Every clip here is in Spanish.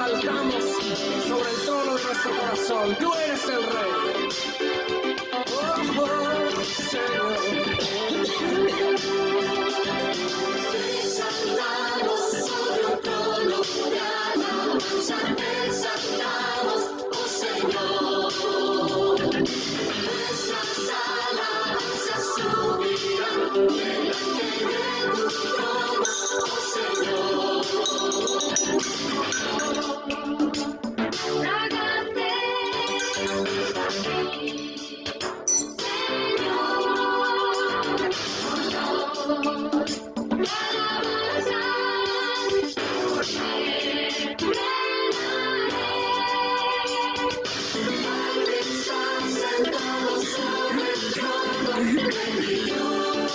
exaltamos sobre el trono de nuestro corazón. Tú eres el Rey. Oh, oh, Señor. Te exaltamos sobre el trono de alabanza, te exaltamos, oh Señor. Nuestras alabanzas subirán delante de tu trono, oh Señor. Trágate aquí, Señor, honor, alabanza, siempre Padre, estás sentado sobre el trono de mi Dios.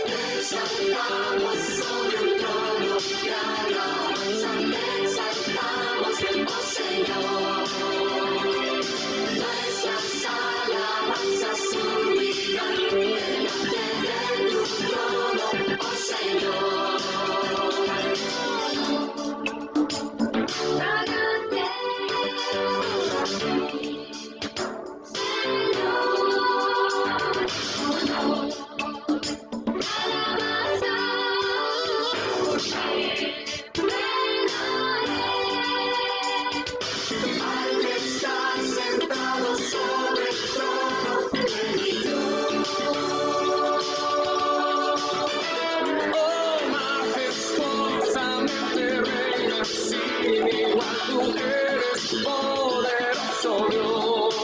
Te exaltamos sobre el trono de alabanza, te exaltamos, oh Señor. Nuestras alabanzas subirán delante de tu trono, oh Señor. Trágate aquí, Señor, honor, alabanza, siempre Padre, estás sentado sobre el trono de mi Dios. Oh, majestuosamente reina, sin igual tú eres poderoso Dios.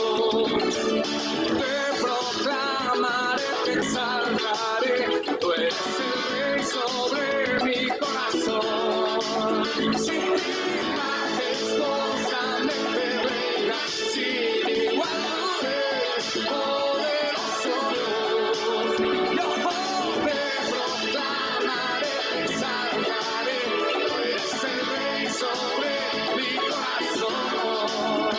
Te proclamaré, te exaltaré, tú eres el Rey sobre mi corazón. Sí, majestuosamente reina, sin igual tú eres poderoso Dios. Yo te proclamaré, te exaltaré, tú eres el Rey sobre mi corazón.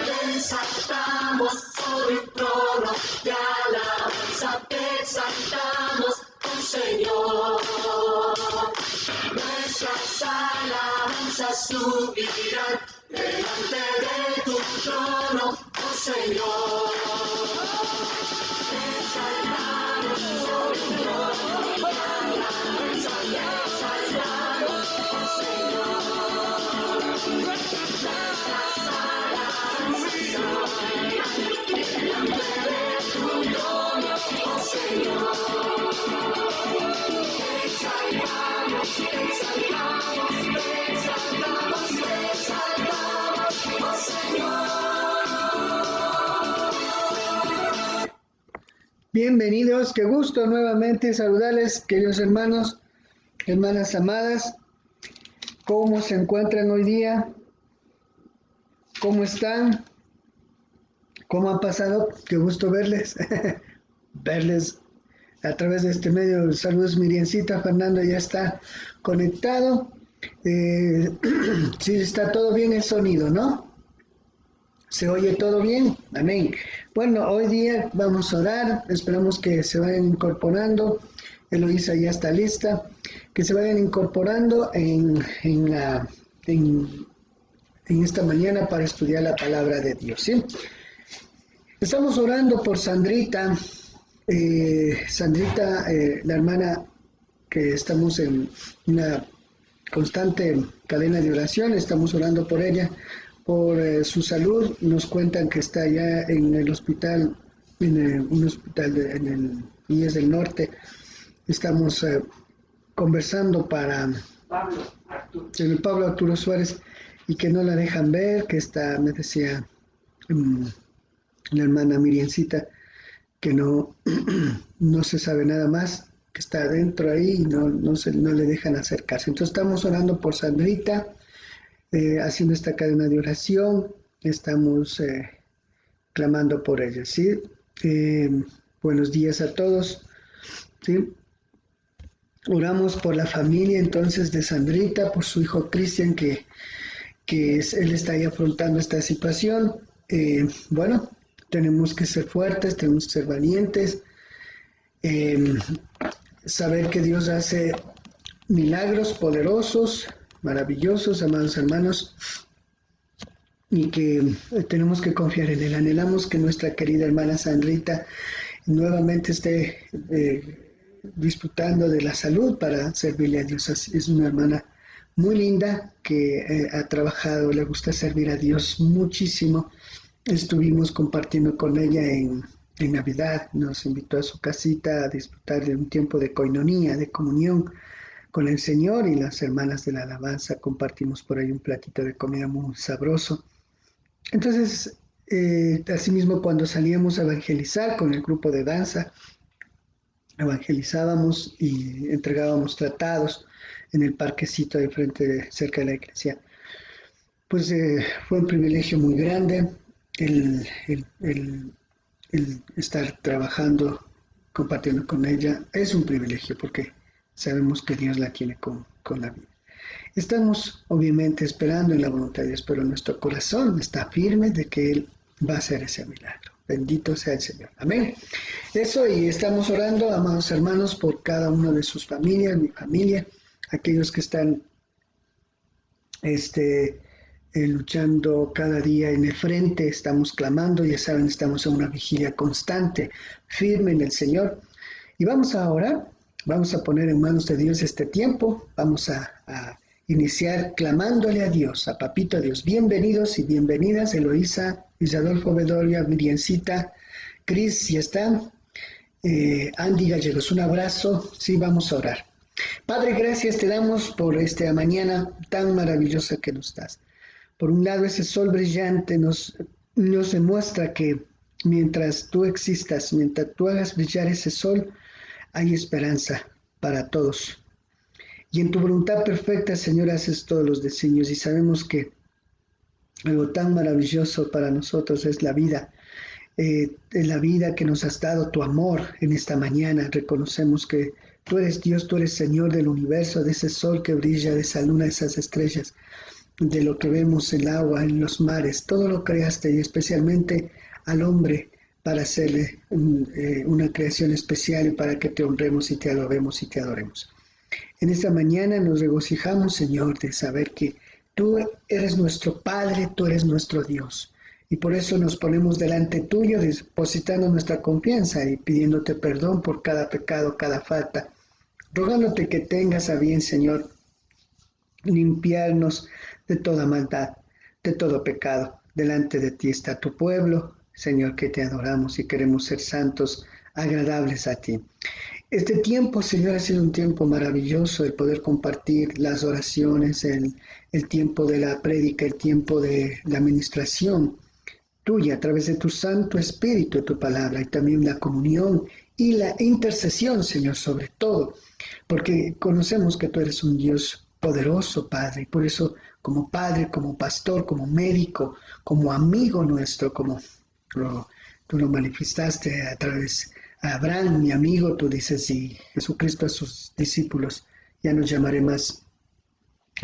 Te exaltamos sobre el trono de alabanza, te exaltamos, oh Señor. Nuestras alabanzas subirán delante de tu trono, oh Señor. Te exaltamos sobre el trono de alabanza, te exaltamos, oh Señor. Nuestras alabanzas subirán delante de tu trono, oh Señor. Te exaltamos, te exaltamos, te exaltamos, te exaltamos, oh Señor. Bienvenidos, qué gusto nuevamente saludarles, queridos hermanos, hermanas amadas. ¿Cómo se encuentran hoy día? ¿Cómo están? ¿Cómo han pasado? Qué gusto verles, verles a través de este medio. Saludos, Miriancita, Fernando ya está conectado. Sí, está todo bien el sonido, ¿no? ¿Se oye todo bien? Amén. Bueno, hoy día vamos a orar, esperamos que se vayan incorporando. Eloísa ya está lista, que se vayan incorporando en esta mañana para estudiar la palabra de Dios, ¿sí? Estamos orando por Sandrita, la hermana que estamos en una constante cadena de oración, estamos orando por ella, por su salud. Nos cuentan que está ya en el hospital, un hospital en el IES del Norte. Estamos conversando para el Pablo Arturo Suárez, y que no la dejan ver, que está, me decía la hermana Miriancita, que no se sabe nada más, que está adentro ahí y no le dejan acercarse. Entonces estamos orando por Sandrita, haciendo esta cadena de oración, estamos clamando por ella, ¿sí? Buenos días a todos, ¿sí? Oramos por la familia entonces de Sandrita, por su hijo Cristian, que él está ahí afrontando esta situación. Bueno, tenemos que ser fuertes, tenemos que ser valientes, saber que Dios hace milagros poderosos, maravillosos, amados hermanos, y que tenemos que confiar en Él. Anhelamos que nuestra querida hermana Sandrita nuevamente esté disfrutando de la salud para servirle a Dios. Es una hermana muy linda que ha trabajado, le gusta servir a Dios muchísimo. Estuvimos compartiendo con ella en Navidad, nos invitó a su casita a disfrutar de un tiempo de coinonía, de comunión con el Señor, y las hermanas de la alabanza compartimos por ahí un platito de comida muy sabroso. Entonces, asimismo, cuando salíamos a evangelizar con el grupo de danza, evangelizábamos y entregábamos tratados en el parquecito de frente, cerca de la iglesia. Pues fue un privilegio muy grande el estar trabajando, compartiendo con ella. Es un privilegio porque sabemos que Dios la tiene con la vida. Estamos obviamente esperando en la voluntad de Dios, pero nuestro corazón está firme de que Él va a hacer ese milagro. Bendito sea el Señor. Amén. Eso, y estamos orando, amados hermanos, por cada uno de sus familias, mi familia, aquellos que están luchando cada día en el frente. Estamos clamando, ya saben, estamos en una vigilia constante, firme en el Señor. Y vamos a orar, vamos a poner en manos de Dios este tiempo, vamos a iniciar clamándole a Dios, a Papito Dios. Bienvenidos y bienvenidas, Eloísa, Isadolfo Bedoya, Miriancita, Cris, ya está, Andy Gallegos, un abrazo. Sí, vamos a orar. Padre, gracias te damos por esta mañana tan maravillosa que nos das. Por un lado, ese sol brillante nos demuestra que mientras tú existas, mientras tú hagas brillar ese sol, hay esperanza para todos. Y en tu voluntad perfecta, Señor, haces todos los designios, y sabemos que algo tan maravilloso para nosotros es la vida que nos has dado, tu amor en esta mañana. Reconocemos que tú eres Dios, tú eres Señor del universo, de ese sol que brilla, de esa luna, de esas estrellas, de lo que vemos en el agua, en los mares. Todo lo creaste, y especialmente al hombre, para hacerle una creación especial y para que te honremos y te alabemos y te adoremos. En esta mañana nos regocijamos, Señor, de saber que tú eres nuestro Padre, tú eres nuestro Dios. Y por eso nos ponemos delante tuyo, depositando nuestra confianza y pidiéndote perdón por cada pecado, cada falta. Rogándote que tengas a bien, Señor, limpiarnos de toda maldad, de todo pecado. Delante de ti está tu pueblo, Señor, que te adoramos y queremos ser santos, agradables a ti. Este tiempo, Señor, ha sido un tiempo maravilloso, el poder compartir las oraciones, el tiempo de la prédica, el tiempo de la administración tuya a través de tu Santo Espíritu, tu palabra, y también la comunión y la intercesión, Señor, sobre todo, porque conocemos que tú eres un Dios poderoso, Padre, y por eso como Padre, como pastor, como médico, como amigo nuestro, como tú lo manifestaste a través de Abraham, mi amigo, tú dices, y Jesucristo a sus discípulos, ya no llamaré más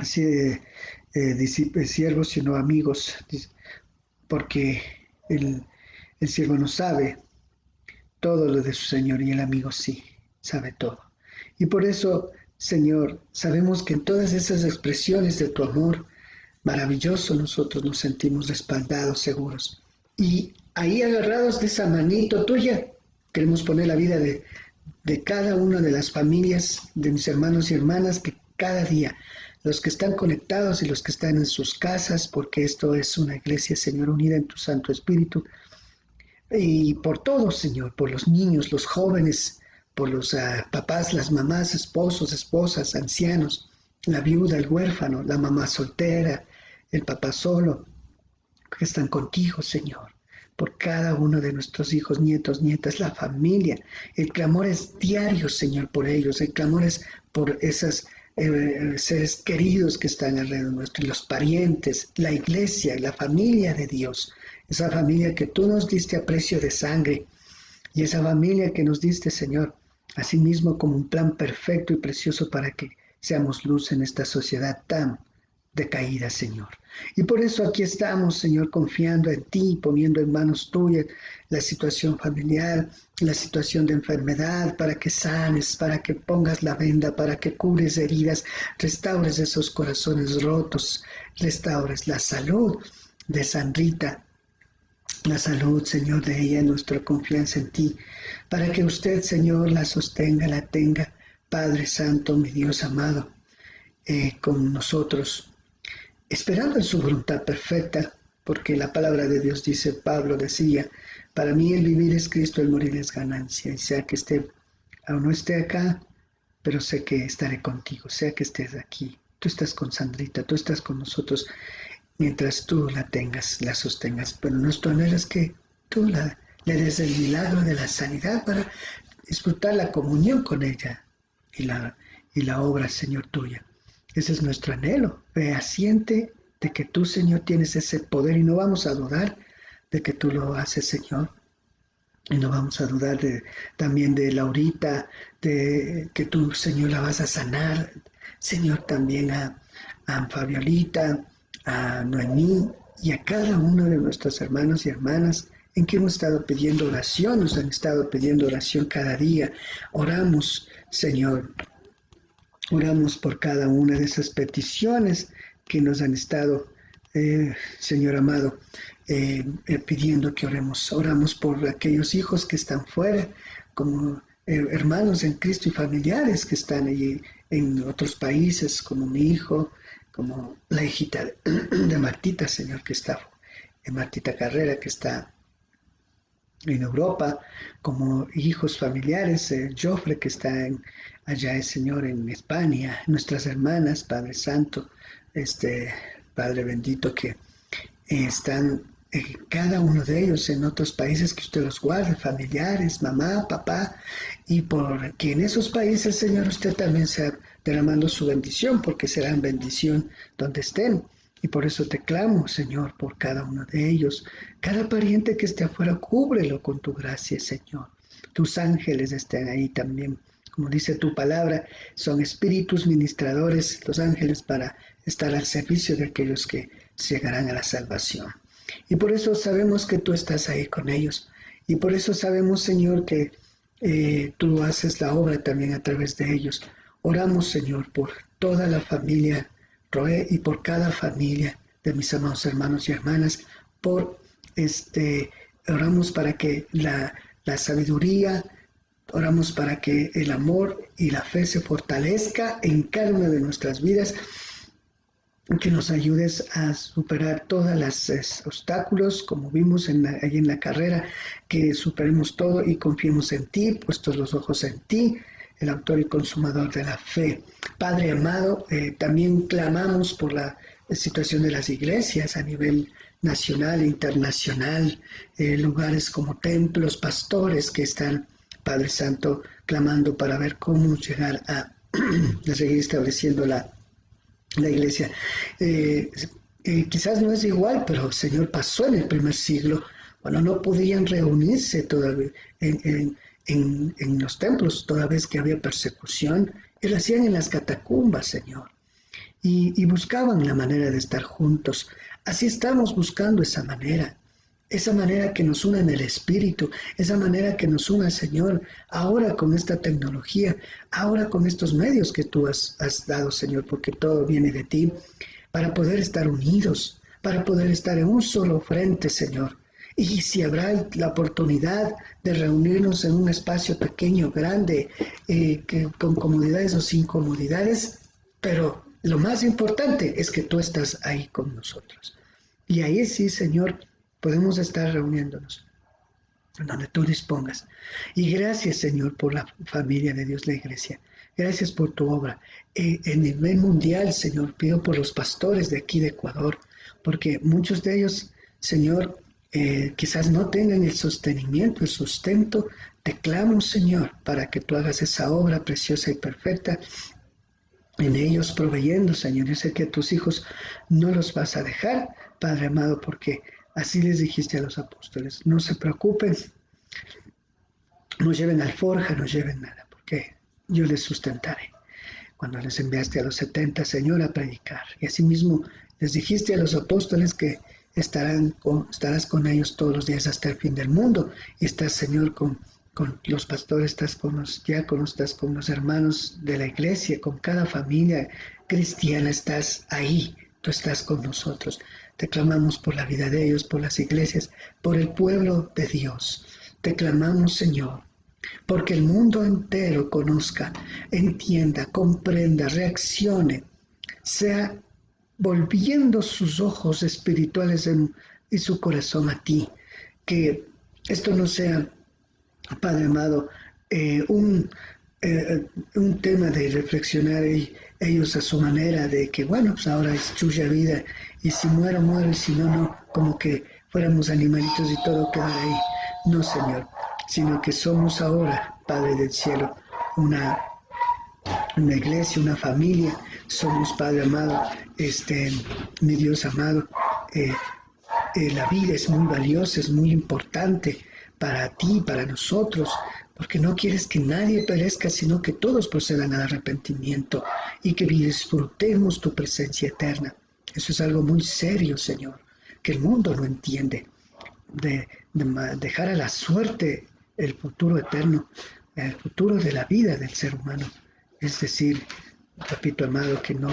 siervos, sino amigos, porque el siervo no sabe todo lo de su Señor, y el amigo sí, sabe todo. Y por eso, Señor, sabemos que en todas esas expresiones de tu amor maravilloso, nosotros nos sentimos respaldados, seguros. Y ahí, agarrados de esa manito tuya, queremos poner la vida de cada una de las familias, de mis hermanos y hermanas, que cada día, los que están conectados y los que están en sus casas, porque esto es una iglesia, Señor, unida en tu Santo Espíritu, y por todos, Señor, por los niños, los jóvenes, por los papás, las mamás, esposos, esposas, ancianos, la viuda, el huérfano, la mamá soltera, el papá solo, que están contigo, Señor. Por cada uno de nuestros hijos, nietos, nietas, la familia. El clamor es diario, Señor, por ellos. El clamor es por esos seres queridos que están alrededor nuestro, y los parientes, la iglesia, la familia de Dios. Esa familia que tú nos diste a precio de sangre. Y esa familia que nos diste, Señor, asimismo como un plan perfecto y precioso para que seamos luz en esta sociedad tan decaída, Señor. Y por eso aquí estamos, Señor, confiando en ti, poniendo en manos tuyas la situación familiar, la situación de enfermedad, para que sanes, para que pongas la venda, para que cures heridas, restaures esos corazones rotos, restaures la salud de Sandrita, la salud, Señor, de ella, nuestra confianza en ti, para que usted, Señor, la sostenga, la tenga, Padre Santo, mi Dios amado, con nosotros, esperando en su voluntad perfecta, porque la palabra de Dios dice, Pablo decía, para mí el vivir es Cristo, el morir es ganancia, y sea que esté o no esté acá, pero sé que estaré contigo, sea que estés aquí, tú estás con Sandrita, tú estás con nosotros, mientras tú la tengas, la sostengas, pero nuestro anhelo es que tú le des el milagro de la sanidad para disfrutar la comunión con ella y la obra, Señor, tuya. Ese es nuestro anhelo, fehaciente de que tú, Señor, tienes ese poder y no vamos a dudar de que tú lo haces, Señor. Y no vamos a dudar también de Laurita, de que tú, Señor, la vas a sanar. Señor, también a Fabiolita, a Noemí y a cada uno de nuestros hermanos y hermanas en que hemos estado pidiendo oración, nos han estado pidiendo oración cada día. Oramos, Señor. Oramos por cada una de esas peticiones que nos han estado, Señor amado, pidiendo que oremos. Oramos por aquellos hijos que están fuera, como hermanos en Cristo y familiares que están allí en otros países, como mi hijo, como la hijita de Martita, Señor, que está, Martita Carrera, que está en Europa, como hijos familiares, Jofre, que está allá, Señor, en España, nuestras hermanas, Padre Santo, Padre bendito, que están cada uno de ellos en otros países, que usted los guarde, familiares, mamá, papá, y porque en esos países, Señor, usted también sea derramando su bendición, porque serán bendición donde estén. Y por eso te clamo, Señor, por cada uno de ellos. Cada pariente que esté afuera, cúbrelo con tu gracia, Señor. Tus ángeles estén ahí también. Como dice tu palabra, son espíritus ministradores, los ángeles, para estar al servicio de aquellos que llegarán a la salvación. Y por eso sabemos que tú estás ahí con ellos. Y por eso sabemos, Señor, que tú haces la obra también a través de ellos. Oramos, Señor, por toda la familia Roé y por cada familia de mis amados hermanos y hermanas, oramos para que la sabiduría, oramos para que el amor y la fe se fortalezca en cada una de nuestras vidas, que nos ayudes a superar todos los obstáculos, como vimos ahí en la carrera, que superemos todo y confiemos en ti, puestos los ojos en ti, el autor y consumador de la fe. Padre amado, también clamamos por la situación de las iglesias a nivel nacional e internacional, lugares como templos, pastores que están, Padre Santo, clamando para ver cómo llegar a seguir estableciendo la iglesia. Quizás no es igual, pero Señor, pasó en el primer siglo, cuando no podían reunirse todavía en los templos, toda vez que había persecución, y lo hacían en las catacumbas, Señor, y buscaban la manera de estar juntos. Así estamos buscando esa manera que nos una en el Espíritu, esa manera que nos una, Señor, ahora con esta tecnología, ahora con estos medios que tú has dado, Señor, porque todo viene de ti, para poder estar unidos, para poder estar en un solo frente, Señor. Y si habrá la oportunidad de reunirnos en un espacio pequeño, grande, con comodidades o sin comodidades, pero lo más importante es que tú estás ahí con nosotros. Y ahí sí, Señor, podemos estar reuniéndonos donde tú dispongas. Y gracias, Señor, por la familia de Dios, la iglesia. Gracias por tu obra. En nivel mundial, Señor, pido por los pastores de aquí de Ecuador, porque muchos de ellos, Señor, quizás no tengan el sostenimiento, el sustento. Te clamo, Señor, para que tú hagas esa obra preciosa y perfecta en ellos, proveyendo, Señor. Yo sé que a tus hijos no los vas a dejar, Padre amado, porque así les dijiste a los apóstoles. No se preocupen, no lleven alforja, no lleven nada, porque yo les sustentaré. cuando les enviaste a los 70, Señor, a predicar. Y asimismo les dijiste a los apóstoles que estarás con ellos todos los días hasta el fin del mundo. Y estás, Señor, con los pastores, estás con los diáconos, estás con los hermanos de la iglesia, con cada familia cristiana, estás ahí, tú estás con nosotros. Te clamamos por la vida de ellos, por las iglesias, por el pueblo de Dios. Te clamamos, Señor, porque el mundo entero conozca, entienda, comprenda, reaccione, sea volviendo sus ojos espirituales y su corazón a ti. Que esto no sea, Padre amado, un tema de reflexionar ellos a su manera, de que bueno, pues ahora es chulla vida, y si muero, muero, y si no, no, como que fuéramos animalitos y todo quedar ahí. No, Señor, sino que somos ahora, Padre del cielo, una iglesia, una familia. Somos, Padre amado, mi Dios amado, la vida es muy valiosa, es muy importante para ti, para nosotros, porque no quieres que nadie perezca, sino que todos procedan al arrepentimiento y que disfrutemos tu presencia eterna. Eso es algo muy serio, Señor, que el mundo no entiende, de dejar a la suerte el futuro eterno, el futuro de la vida del ser humano. Es decir, papito amado, que no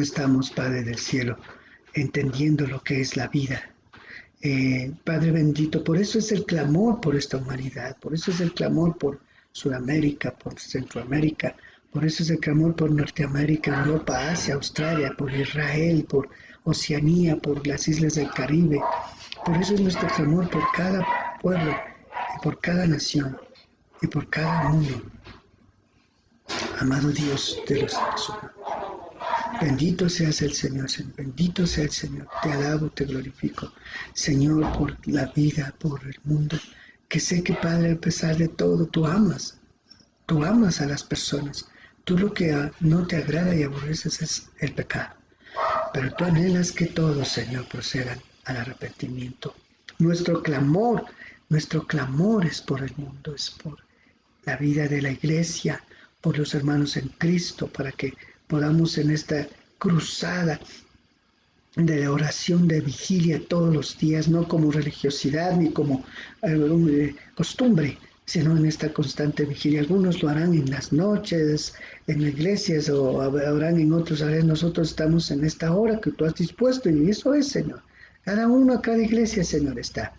estamos, Padre del cielo, entendiendo lo que es la vida. Padre bendito, por eso es el clamor por esta humanidad, por eso es el clamor por Sudamérica, por Centroamérica, por eso es el clamor por Norteamérica, Europa, Asia, Australia, por Israel, por Oceanía, por las islas del Caribe. Por eso es nuestro clamor por cada pueblo, y por cada nación, y por cada mundo. Amado Dios de los cielos, bendito seas el Señor, bendito sea el Señor. Te alabo, te glorifico, Señor, por la vida, por el mundo, que sé que, Padre, a pesar de todo, tú amas a las personas. Tú lo que no te agrada y aborreces es el pecado, pero tú anhelas que todos, Señor, procedan al arrepentimiento. Nuestro clamor es por el mundo, es por la vida de la iglesia, por los hermanos en Cristo, para que podamos en esta cruzada de la oración de vigilia todos los días, no como religiosidad ni como costumbre, sino en esta constante vigilia. Algunos lo harán en las noches, en iglesias, o harán en otros áreas. Nosotros estamos en esta hora que tú has dispuesto, y eso es, Señor. Cada uno a cada iglesia, Señor, está.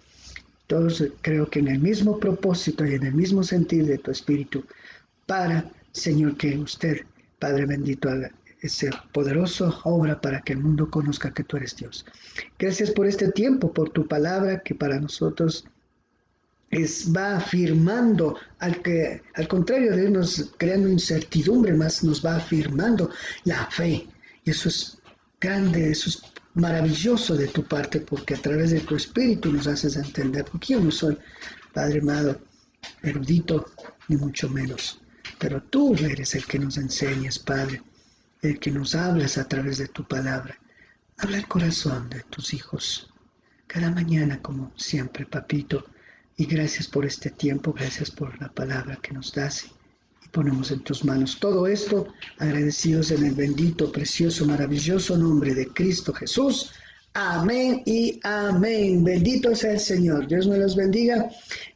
Todos creo que en el mismo propósito y en el mismo sentir de tu Espíritu, para, Señor, que usted, Padre bendito, haga esa poderosa obra para que el mundo conozca que tú eres Dios. Gracias por este tiempo, por tu palabra, que para nosotros va afirmando, al contrario de irnos creando incertidumbre, más nos va afirmando la fe. Y eso es grande, eso es maravilloso de tu parte, porque a través de tu Espíritu nos haces entender. Porque yo no soy, Padre amado, erudito, ni mucho menos. Pero tú eres el que nos enseñas, Padre, el que nos hablas a través de tu palabra. Habla el corazón de tus hijos cada mañana, como siempre, papito. Y gracias por este tiempo, gracias por la palabra que nos das y ponemos en tus manos todo esto, agradecidos en el bendito, precioso, maravilloso nombre de Cristo Jesús. Amén y amén. Bendito sea el Señor. Dios me los bendiga.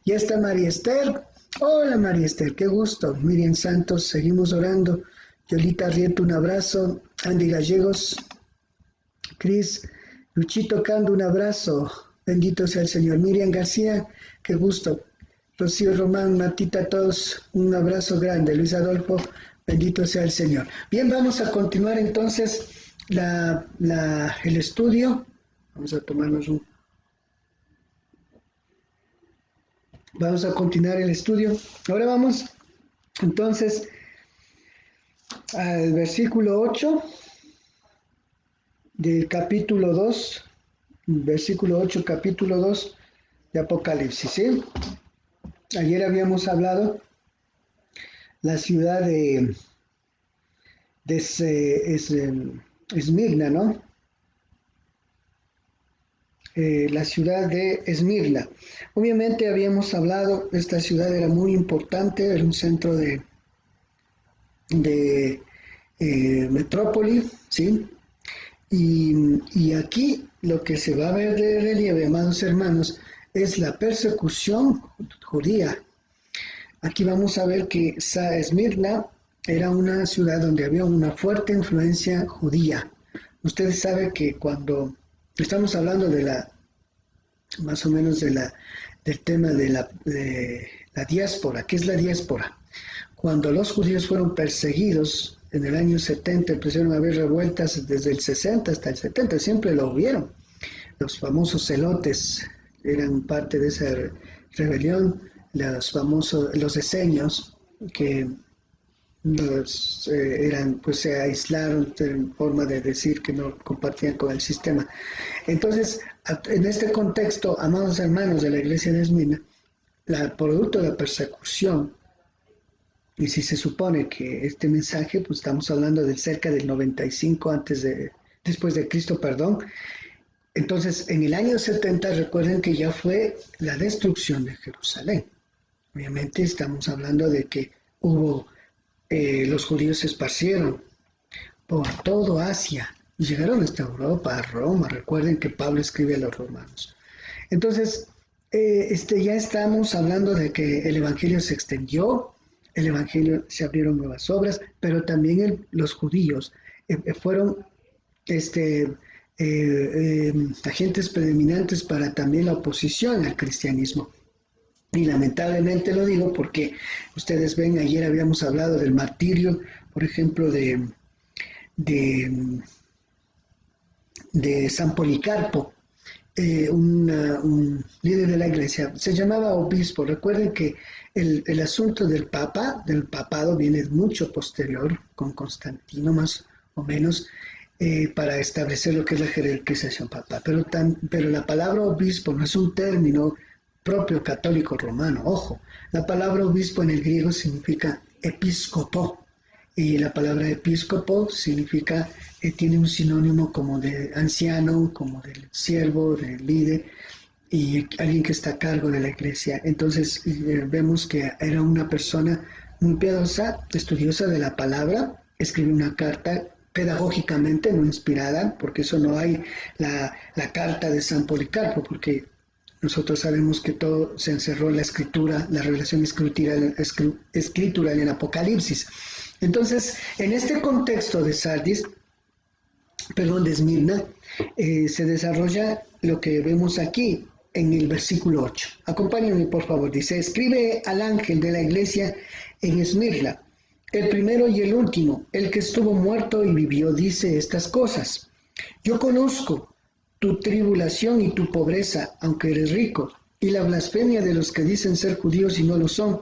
Ya está María Esther. Hola María Esther, qué gusto. Miriam Santos, seguimos orando. Yolita Rieto, un abrazo. Andy Gallegos, Cris, Luchito Cando, un abrazo. Bendito sea el Señor. Miriam García, qué gusto. Rocío Román, Matita, a todos, un abrazo grande. Luis Adolfo, bendito sea el Señor. Bien, vamos a continuar entonces el estudio. Vamos a tomarnos Vamos a continuar el estudio. Ahora vamos entonces al versículo 8 del capítulo 2, versículo 8, capítulo 2 de Apocalipsis, ¿sí? Ayer habíamos hablado la ciudad de Esmirna, ¿no? La ciudad de Esmirna. Obviamente habíamos hablado, esta ciudad era muy importante, era un centro de de metrópoli, ¿sí? Y aquí lo que se va a ver de relieve, amados hermanos, es la persecución judía. Aquí vamos a ver que Esmirna era una ciudad donde había una fuerte influencia judía. Ustedes saben que cuando estamos hablando más o menos del tema de la diáspora, ¿qué es la diáspora? Cuando los judíos fueron perseguidos en el año 70, empezaron a haber revueltas desde el 60 hasta el 70, siempre lo hubieron. Los famosos celotes eran parte de esa rebelión, los esenios, que pues se aislaron en forma de decir que no compartían con el sistema. Entonces, en este contexto, amados hermanos de la iglesia de Esmirna, producto de la persecución, y si se supone que este mensaje, pues estamos hablando de cerca del 95 después de Cristo, perdón. Entonces, en el año 70, recuerden que ya fue la destrucción de Jerusalén. Obviamente estamos hablando de que los judíos se esparcieron por todo Asia y llegaron hasta Europa, a Roma. Recuerden que Pablo escribe a los romanos. Entonces, ya estamos hablando de que el evangelio se extendió, el evangelio se abrieron nuevas obras, pero también los judíos fueron agentes predominantes para también la oposición al cristianismo. Y lamentablemente lo digo porque ustedes ven, ayer habíamos hablado del martirio, por ejemplo, de San Policarpo, un líder de la iglesia, se llamaba obispo. Recuerden que el asunto del papado viene mucho posterior, con Constantino más o menos, para establecer lo que es la jerarquización papal. Pero la palabra obispo no es un término propio católico romano. Ojo, la palabra obispo en el griego significa episcopo, y la palabra episcopo significa, tiene un sinónimo como de anciano, como del siervo, del líder, y alguien que está a cargo de la iglesia. Entonces vemos que era una persona muy piadosa, estudiosa de la palabra, escribió una carta pedagógicamente, no inspirada, porque eso no hay la carta de San Policarpo, porque nosotros sabemos que todo se encerró en la escritura, la revelación escritural en Apocalipsis. Entonces, en este contexto de de Esmirna, se desarrolla lo que vemos aquí en el versículo 8. Acompáñenme, por favor. Dice: escribe al ángel de la iglesia en Esmirna, el primero y el último, el que estuvo muerto y vivió, dice estas cosas. Yo conozco tu tribulación y tu pobreza, aunque eres rico, y la blasfemia de los que dicen ser judíos y no lo son,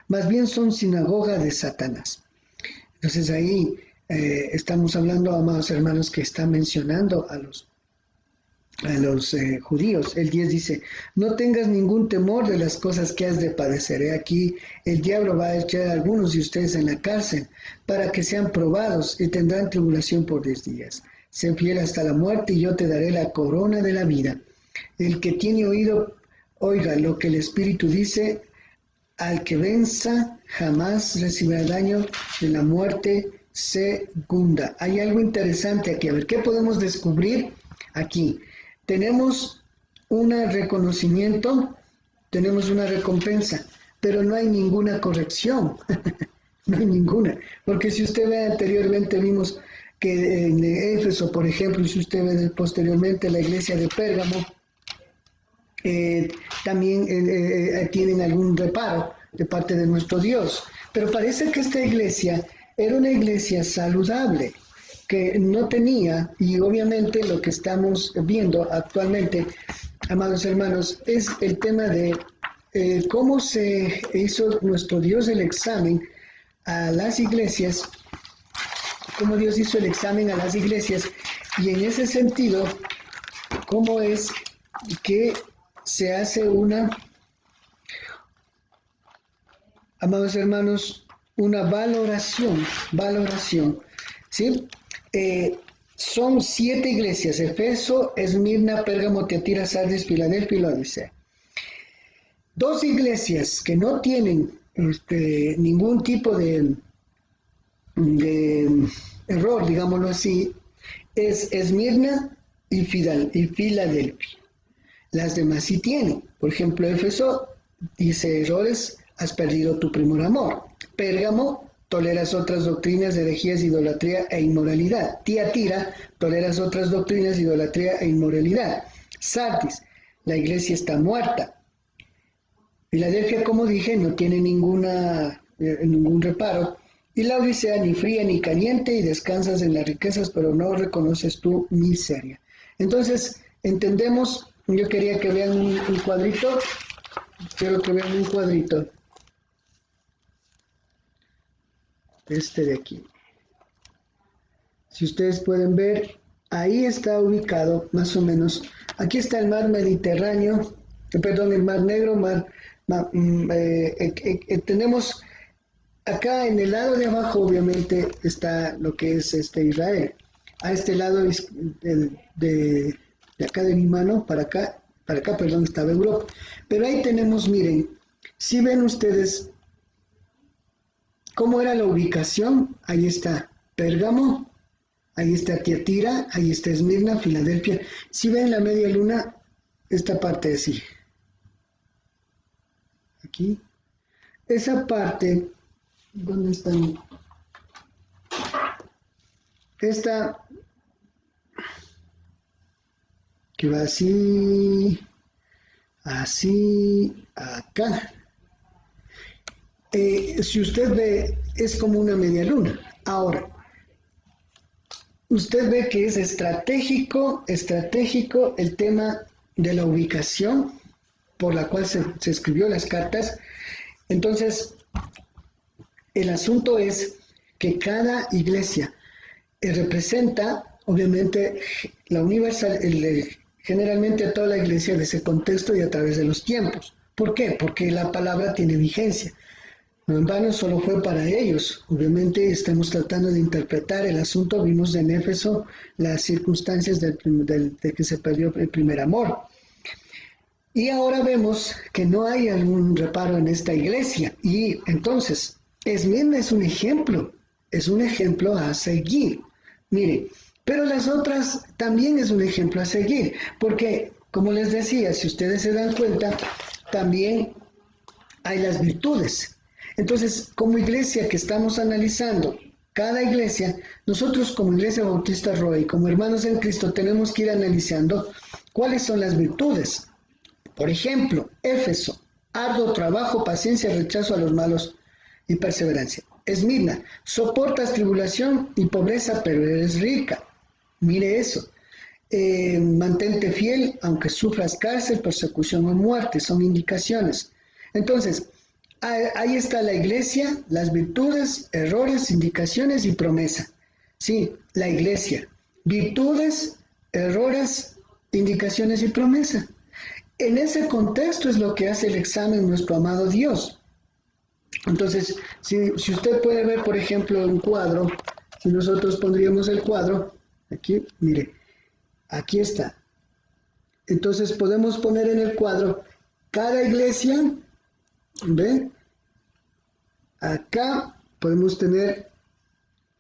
más bien son sinagoga de Satanás. Entonces ahí estamos hablando, amados hermanos, que está mencionando a los judíos. El 10 dice: no tengas ningún temor de las cosas que has de padecer. Aquí el diablo va a echar a algunos de ustedes en la cárcel para que sean probados y tendrán tribulación por 10 días. Sé fiel hasta la muerte y yo te daré la corona de la vida. El que tiene oído, oiga lo que el Espíritu dice. Al que venza jamás recibirá daño de la muerte segunda. Hay algo interesante aquí. A ver, ¿qué podemos descubrir aquí? Tenemos un reconocimiento, tenemos una recompensa, pero no hay ninguna corrección. No hay ninguna. Porque si usted ve anteriormente, vimos que en Éfeso, por ejemplo, y si usted ve posteriormente la iglesia de Pérgamo, también tienen algún reparo de parte de nuestro Dios. Pero parece que esta iglesia era una iglesia saludable, que no tenía, y obviamente lo que estamos viendo actualmente, amados hermanos, es el tema de cómo se hizo nuestro Dios el examen a las iglesias, cómo Dios hizo el examen a las iglesias, y en ese sentido, cómo es que se hace amados hermanos, una valoración, ¿sí? Son 7 iglesias: Efeso, Esmirna, Pérgamo, Tiatira, Sardis, Filadelfia y Laodicea. 2 iglesias que no tienen ningún tipo de de error, digámoslo así, es Esmirna y Filadelfia. Las demás sí tienen. Por ejemplo, Éfeso dice errores, has perdido tu primer amor. Pérgamo, toleras otras doctrinas de herejías, idolatría e inmoralidad. Tiatira, toleras otras doctrinas, idolatría e inmoralidad. Sardis, la iglesia está muerta. Filadelfia, como dije, no tiene ningún reparo. Y la Odisea, ni fría ni caliente, y descansas en las riquezas, pero no reconoces tu miseria. Entonces, entendemos, yo quería que vean un cuadrito, quiero que vean un cuadrito, este de aquí. Si ustedes pueden ver, ahí está ubicado, más o menos, aquí está el mar Mediterráneo, el mar Negro, tenemos acá en el lado de abajo, obviamente, está lo que es Israel. A este lado de acá de mi mano, para acá, estaba Europa. Pero ahí tenemos, miren, si ven ustedes cómo era la ubicación, ahí está Pérgamo, ahí está Tiatira, ahí está Esmirna, Filadelfia. Si ven la media luna, esta parte así. Aquí. Esa parte, ¿dónde están? Esta, que va así, acá. Si usted ve, es como una media luna. Ahora, usted ve que es estratégico el tema de la ubicación por la cual se escribió las cartas. Entonces, el asunto es que cada iglesia representa, obviamente, la universal, generalmente a toda la iglesia de ese contexto y a través de los tiempos. ¿Por qué? Porque la palabra tiene vigencia. No en vano solo fue para ellos. Obviamente estamos tratando de interpretar el asunto. Vimos en Éfeso las circunstancias de que se perdió el primer amor. Y ahora vemos que no hay algún reparo en esta iglesia. Y entonces, Esmirna es un ejemplo a seguir. Mire, pero las otras también es un ejemplo a seguir. Porque, como les decía, si ustedes se dan cuenta, también hay las virtudes. Entonces, como iglesia que estamos analizando, cada iglesia, nosotros como Iglesia Bautista Roy, como hermanos en Cristo, tenemos que ir analizando cuáles son las virtudes. Por ejemplo, Éfeso, arduo trabajo, paciencia, rechazo a los malos y perseverancia. Esmirna, soportas tribulación y pobreza, pero eres rica. Mire eso. Mantente fiel, aunque sufras cárcel, persecución o muerte, son indicaciones. Entonces, ahí está la iglesia, las virtudes, errores, indicaciones y promesa. Sí, la iglesia. Virtudes, errores, indicaciones y promesa. En ese contexto es lo que hace el examen nuestro amado Dios. Entonces, si usted puede ver, por ejemplo, un cuadro, si nosotros pondríamos el cuadro, aquí, mire, aquí está. Entonces podemos poner en el cuadro cada iglesia, ¿ve? Acá podemos tener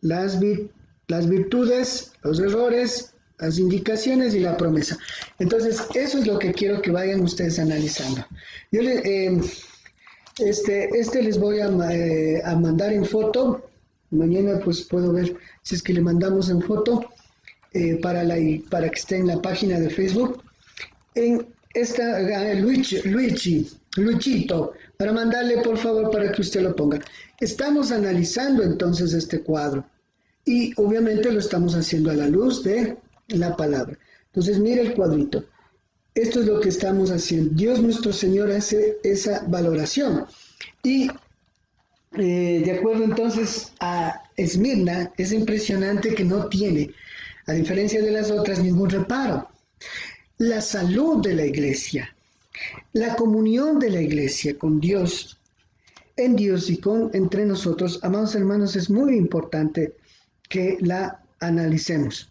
las virtudes, los errores, las indicaciones y la promesa. Entonces, eso es lo que quiero que vayan ustedes analizando. Yo les voy a mandar en foto. Mañana pues puedo ver si es que le mandamos en foto para que esté en la página de Facebook. En esta, Luchito, para mandarle por favor para que usted lo ponga. Estamos analizando entonces este cuadro y obviamente lo estamos haciendo a la luz de la palabra. Entonces mire el cuadrito. Esto es lo que estamos haciendo. Dios nuestro Señor hace esa valoración. Y de acuerdo entonces a Esmirna, es impresionante que no tiene, a diferencia de las otras, ningún reparo. La salud de la iglesia, la comunión de la iglesia con Dios, en Dios y entre nosotros, amados hermanos, es muy importante que la analicemos.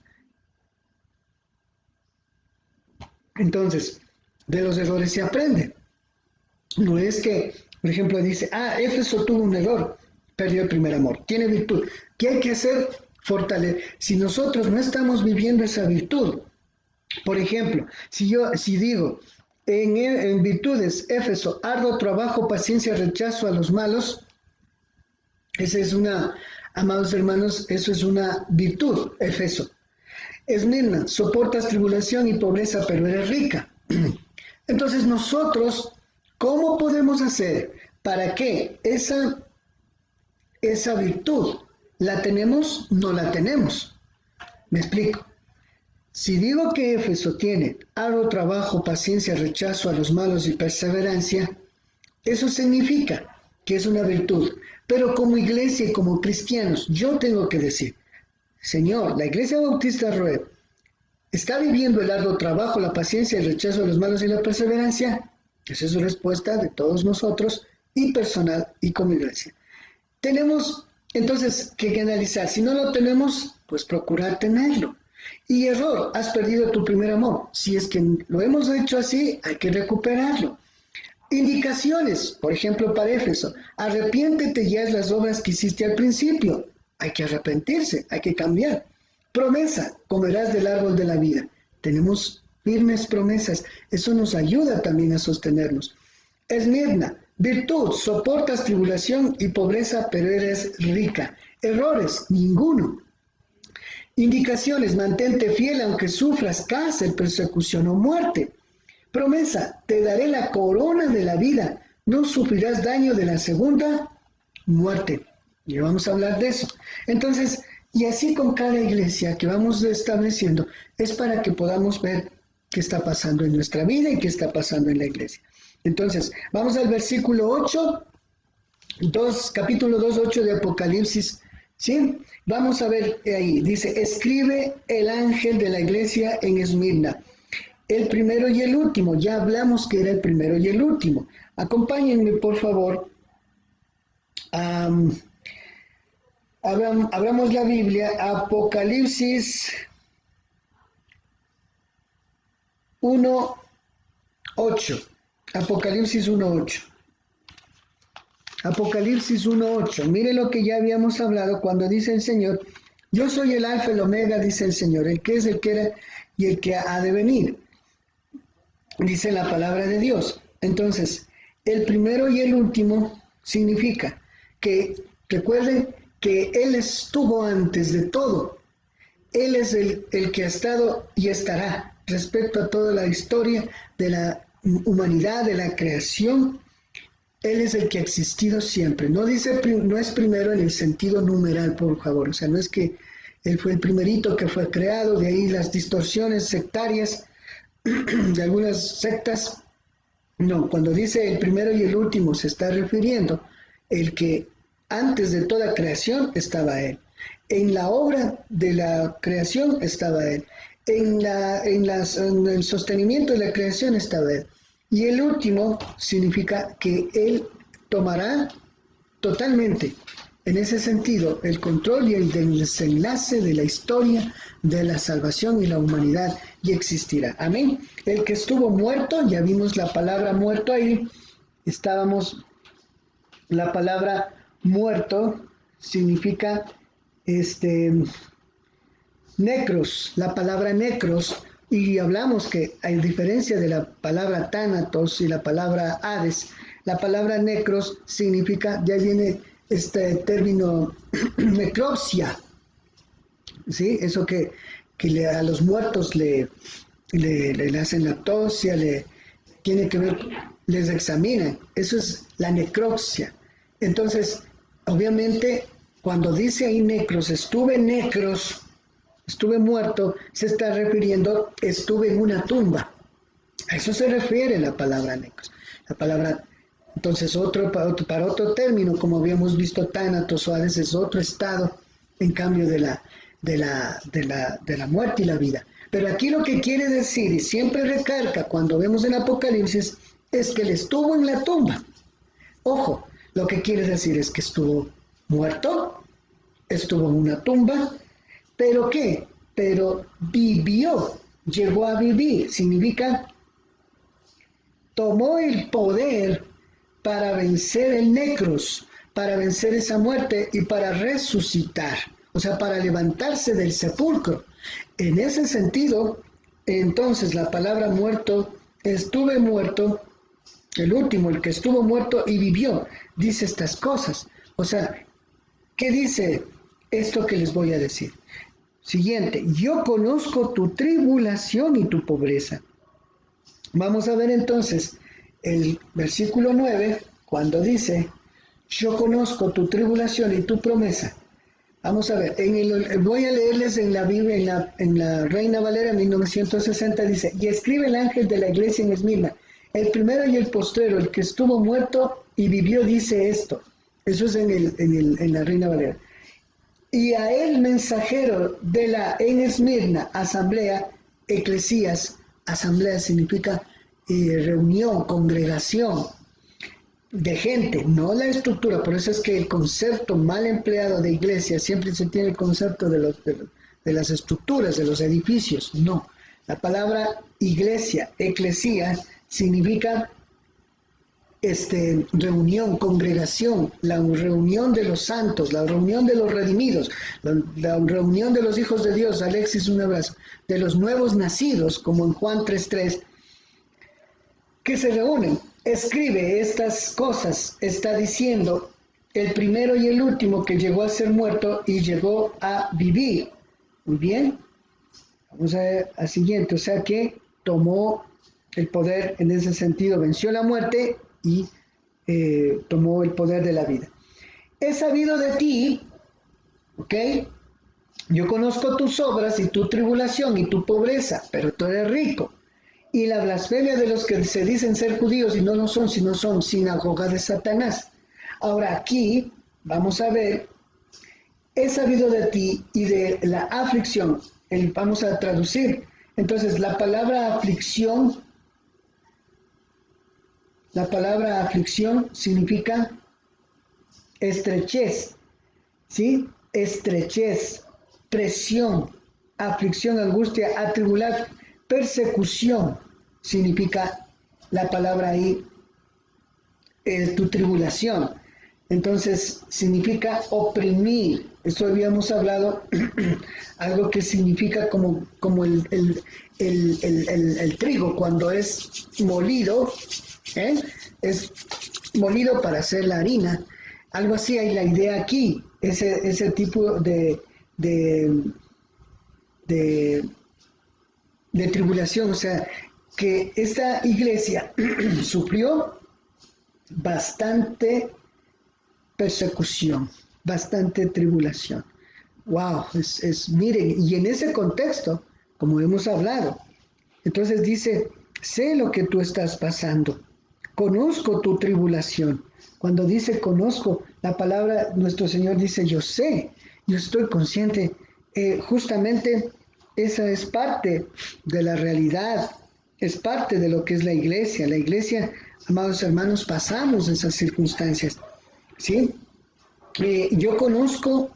Entonces, de los errores se aprende. No es que, por ejemplo, dice, Éfeso tuvo un error. perdió el primer amor. Tiene virtud. ¿Qué hay que hacer? Fortalecer. Si nosotros no estamos viviendo esa virtud, por ejemplo, si digo, en virtudes, Éfeso, arduo trabajo, paciencia, rechazo a los malos, esa es una, amados hermanos, eso es una virtud, Éfeso. Esmirna, soportas tribulación y pobreza, pero eres rica. Entonces nosotros, ¿cómo podemos hacer para que esa virtud la tenemos? No la tenemos. Me explico. Si digo que Éfeso tiene arduo trabajo, paciencia, rechazo a los malos y perseverancia, eso significa que es una virtud. Pero como iglesia y como cristianos, yo tengo que decir, Señor, la Iglesia Bautista Roe está viviendo el arduo trabajo, la paciencia, el rechazo a los malos y la perseverancia. Esa es su respuesta de todos nosotros y personal y como iglesia. Tenemos entonces que analizar. Si no lo tenemos, pues procurar tenerlo. Y error, has perdido tu primer amor. Si es que lo hemos hecho así, hay que recuperarlo. Indicaciones, por ejemplo, para Éfeso. Arrepiéntete y haz las obras que hiciste al principio. Hay que arrepentirse, hay que cambiar. Promesa, comerás del árbol de la vida. Tenemos firmes promesas. Eso nos ayuda también a sostenernos. Esmirna, virtud, soportas tribulación y pobreza, pero eres rica. Errores, ninguno. Indicaciones, mantente fiel aunque sufras cárcel, persecución o muerte. Promesa, te daré la corona de la vida, no sufrirás daño de la segunda muerte. Y vamos a hablar de eso. Entonces, y así con cada iglesia que vamos estableciendo, es para que podamos ver qué está pasando en nuestra vida y qué está pasando en la iglesia. Entonces, vamos al versículo 8, capítulo 2, 8 de Apocalipsis. ¿Sí? Vamos a ver ahí, dice, escribe el ángel de la iglesia en Esmirna, el primero y el último. Ya hablamos que era el primero y el último. Acompáñenme, por favor. Abramos la Biblia, Apocalipsis 1:8. Apocalipsis 1:8. Apocalipsis 1:8. Mire lo que ya habíamos hablado cuando dice el Señor, yo soy el alfa y el omega, dice el Señor, el que es, el que era y el que ha de venir. Dice la palabra de Dios. Entonces, el primero y el último significa que, recuerden que Él estuvo antes de todo. Él es el que ha estado y estará respecto a toda la historia de la humanidad, de la creación. Él es el que ha existido siempre. No es primero en el sentido numeral, por favor. O sea, no es que Él fue el primerito que fue creado, de ahí las distorsiones sectarias de algunas sectas. No, cuando dice el primero y el último se está refiriendo el que antes de toda creación estaba Él. En la obra de la creación estaba Él. En el sostenimiento de la creación estaba Él. Y el último significa que Él tomará totalmente, en ese sentido, el control y el desenlace de la historia de la salvación y la humanidad y existirá. Amén. El que estuvo muerto, ya vimos la palabra muerto ahí, la palabra muerto significa necros, la palabra necros. Y hablamos que, a diferencia de la palabra tánatos y la palabra hades, la palabra necros significa, ya viene este término necropsia, ¿sí? Eso que a los muertos le hacen la autopsia, tiene que ver, les examinan. Eso es la necropsia. Entonces, obviamente, cuando dice ahí necros, estuve muerto, se está refiriendo, estuve en una tumba. A eso se refiere la palabra necros. La palabra, entonces, para otro término, como habíamos visto, tánatos o hades, es otro estado, en cambio de la muerte y la vida. Pero aquí lo que quiere decir, y siempre recarga cuando vemos en Apocalipsis, es que él estuvo en la tumba. Ojo, lo que quiere decir es que estuvo muerto, estuvo en una tumba. ¿Pero qué? Pero vivió, llegó a vivir. Significa, tomó el poder para vencer el necros, para vencer esa muerte y para resucitar, o sea, para levantarse del sepulcro. En ese sentido, entonces la palabra muerto, estuve muerto, el último, el que estuvo muerto y vivió, dice estas cosas. O sea, ¿qué dice esto que les voy a decir? Siguiente, yo conozco tu tribulación y tu pobreza. Vamos a ver entonces el versículo 9, cuando dice, yo conozco tu tribulación y tu promesa. Vamos a ver, voy a leerles en la Biblia, en la Reina Valera 1960, dice, y escribe el ángel de la iglesia en Esmirna, el primero y el postrero, el que estuvo muerto y vivió, dice esto. Eso es en la Reina Valera. Y a él mensajero de la en Esmirna, asamblea, eclesías, asamblea significa reunión, congregación de gente, no la estructura. Por eso es que el concepto mal empleado de iglesia siempre se tiene el concepto de las estructuras, de los edificios. No, la palabra iglesia, eclesía, significa reunión, congregación, la reunión de los santos, la reunión de los redimidos, la reunión de los hijos de Dios. Alexis, un abrazo, de los nuevos nacidos, como en Juan 3:3, que se reúnen. Escribe estas cosas, está diciendo el primero y el último que llegó a ser muerto y llegó a vivir. Muy bien, vamos a ver al siguiente, o sea que tomó el poder en ese sentido, venció la muerte y tomó el poder de la vida. He sabido de ti, ¿ok? Yo conozco tus obras y tu tribulación y tu pobreza, pero tú eres rico. Y la blasfemia de los que se dicen ser judíos y no lo son, sino son sinagoga de Satanás. Ahora aquí vamos a ver, he sabido de ti y de la aflicción. Vamos a traducir. Entonces, la palabra aflicción significa estrechez, ¿sí? Estrechez, presión, aflicción, angustia, atribular, persecución, significa la palabra ahí, tu tribulación. Entonces, significa oprimir. Esto habíamos hablado, algo que significa como el trigo cuando es molido, es molido para hacer la harina. Algo así hay la idea aquí, ese tipo de tribulación. O sea, que esta iglesia sufrió bastante persecución, bastante tribulación. Wow, miren, y en ese contexto, como hemos hablado, entonces dice, sé lo que tú estás pasando, conozco tu tribulación. Cuando dice conozco, la palabra, nuestro Señor dice yo sé, yo estoy consciente. Justamente esa es parte de la realidad, es parte de lo que es la iglesia. La iglesia, amados hermanos, pasamos esas circunstancias, ¿sí? Yo conozco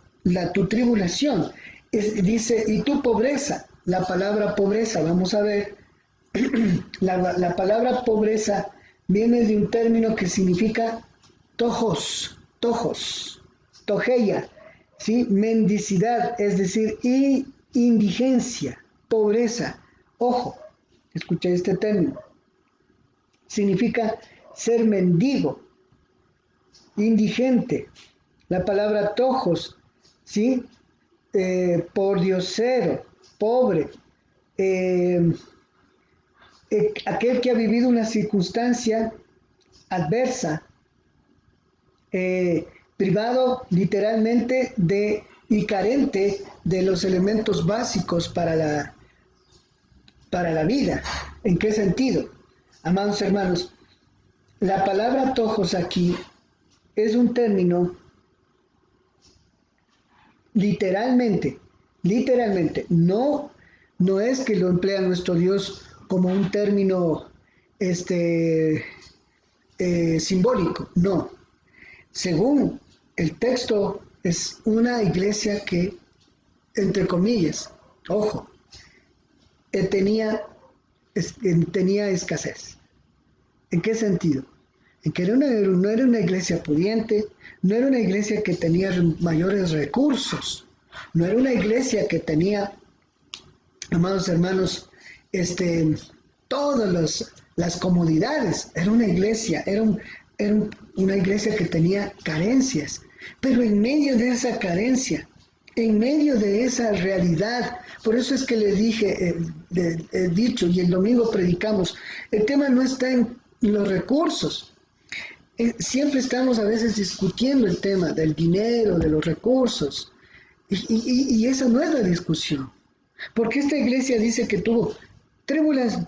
tu tribulación, dice, y tu pobreza. La palabra pobreza, vamos a ver, la palabra pobreza viene de un término que significa tojos, tojeya, ¿sí? Mendicidad, es decir, indigencia, pobreza. Ojo, escucha este término. Significa ser mendigo, indigente. La palabra tojos, ¿sí? Pordiosero, pobre. Aquel que ha vivido una circunstancia adversa, privado literalmente y carente de los elementos básicos para la vida. ¿En qué sentido? Amados hermanos, la palabra tojos aquí es un término literalmente, no es que lo emplea nuestro Dios como un término simbólico, no. Según el texto, es una iglesia que, entre comillas, ojo, tenía escasez. ¿En qué sentido? en que no era una iglesia pudiente, no era una iglesia que tenía mayores recursos, no era una iglesia que tenía, amados hermanos, todas las comodidades. Era una iglesia, una iglesia que tenía carencias, pero en medio de esa carencia, en medio de esa realidad, por eso es que les dije, he dicho, y el domingo predicamos, el tema no está en los recursos. Siempre estamos a veces discutiendo el tema del dinero, de los recursos, y esa no es la discusión. Porque esta iglesia dice que tuvo tribulación,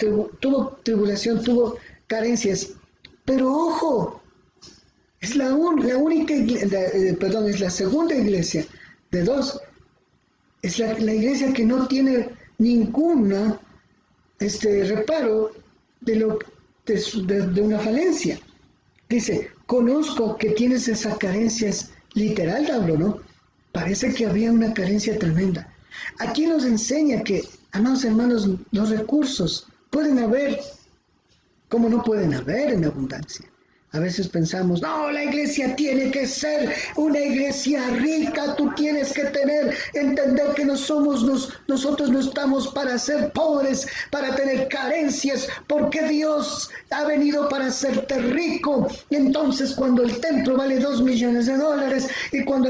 tuvo carencias, pero ojo, es la única es la segunda iglesia de dos, es la iglesia que no tiene ninguna reparo de una falencia. Dice, conozco que tienes esas carencias, literal hablo, ¿no? Parece que había una carencia tremenda. Aquí nos enseña que, amados hermanos, los recursos pueden haber, como no pueden haber en abundancia. A veces pensamos, no, la iglesia tiene que ser una iglesia rica, tú tienes que entender que nosotros no estamos para ser pobres, para tener carencias, porque Dios ha venido para hacerte rico. Entonces, cuando el templo vale $2 millones y cuando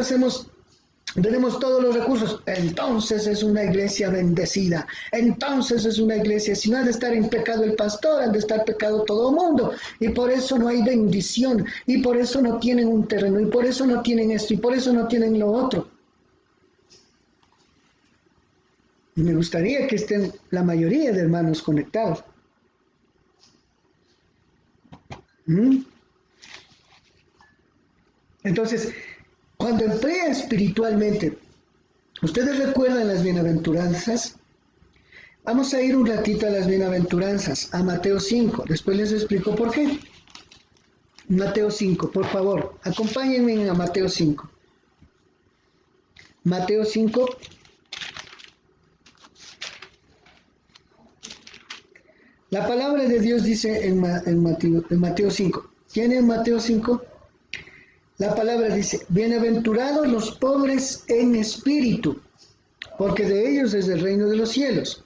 tenemos todos los recursos, entonces es una iglesia bendecida, entonces es una iglesia, si no ha de estar en pecado el pastor, ha de estar pecado todo el mundo, y por eso no hay bendición, y por eso no tienen un terreno, y por eso no tienen esto, y por eso no tienen lo otro. Y me gustaría que estén la mayoría de hermanos conectados. Entonces, cuando emplea espiritualmente, ¿ustedes recuerdan las bienaventuranzas? Vamos a ir un ratito a las bienaventuranzas, a Mateo 5, después les explico por qué. Mateo 5, por favor, acompáñenme a Mateo 5. Mateo 5. La palabra de Dios dice en Mateo 5. ¿Quién es Mateo 5? La palabra dice, bienaventurados los pobres en espíritu, porque de ellos es el reino de los cielos.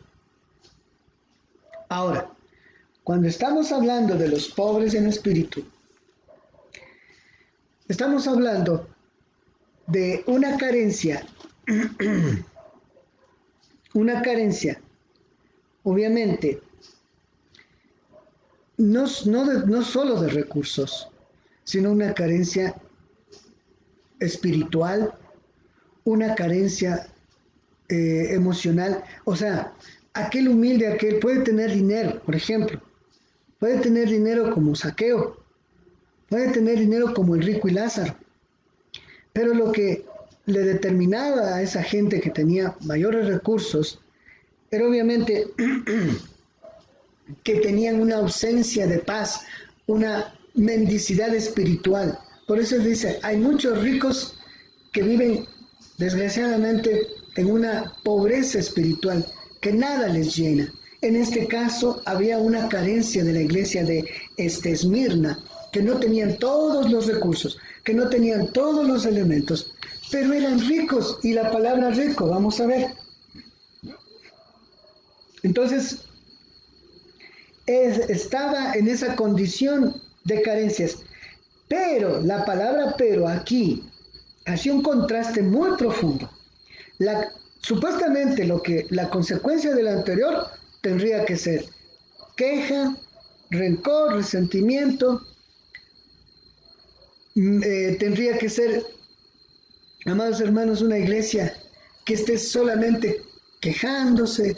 Ahora, cuando estamos hablando de los pobres en espíritu, estamos hablando de una carencia, obviamente, no solo de recursos, sino una carencia espiritual, una carencia emocional. O sea, aquel humilde, puede tener dinero, por ejemplo, puede tener dinero como Zaqueo, puede tener dinero como el rico y Lázaro, pero lo que le determinaba a esa gente que tenía mayores recursos era obviamente que tenían una ausencia de paz, una mendicidad espiritual. Por eso dice, hay muchos ricos que viven desgraciadamente en una pobreza espiritual que nada les llena. En este caso había una carencia de la iglesia de Esmirna, que no tenían todos los recursos, que no tenían todos los elementos, pero eran ricos, y la palabra rico, vamos a ver. Entonces, estaba en esa condición de carencias. Pero la palabra pero aquí hace un contraste muy profundo. Supuestamente la consecuencia de lo anterior tendría que ser queja, rencor, resentimiento. Tendría que ser, amados hermanos, una iglesia que esté solamente quejándose,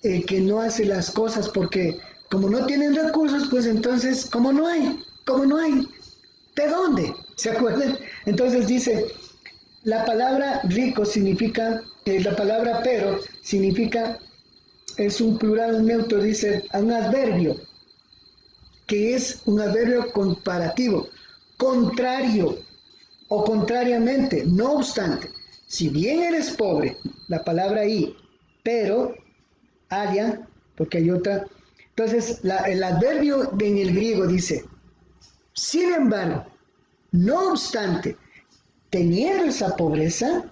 que no hace las cosas porque como no tienen recursos, pues entonces como no hay, ¿de dónde? ¿Se acuerdan? Entonces dice, la palabra rico significa, la palabra pero significa, es un plural, un neutro, dice, un adverbio, que es un adverbio comparativo, contrario o contrariamente, no obstante. Si bien eres pobre, la palabra ahí, pero, alia, porque hay otra. Entonces, el adverbio en el griego dice, Sin embargo, no obstante, teniendo esa pobreza,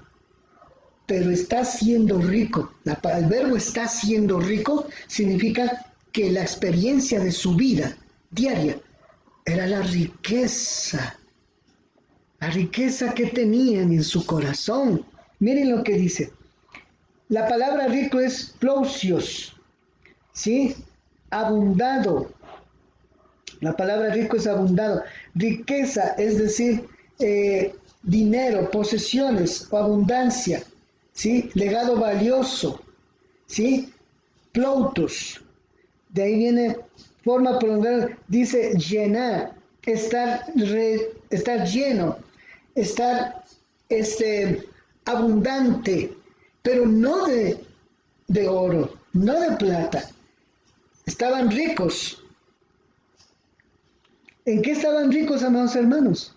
pero está siendo rico. El verbo está siendo rico significa que la experiencia de su vida diaria era la riqueza que tenían en su corazón. Miren lo que dice. La palabra rico es plosios, ¿sí? Abundado. La palabra rico es abundado. Riqueza, es decir, dinero, posesiones o abundancia, ¿sí? Legado valioso, ¿sí? Plautos. De ahí viene forma prolongada, dice llenar, estar lleno, estar abundante, pero no de oro, no de plata. Estaban ricos. ¿En qué estaban ricos, amados hermanos?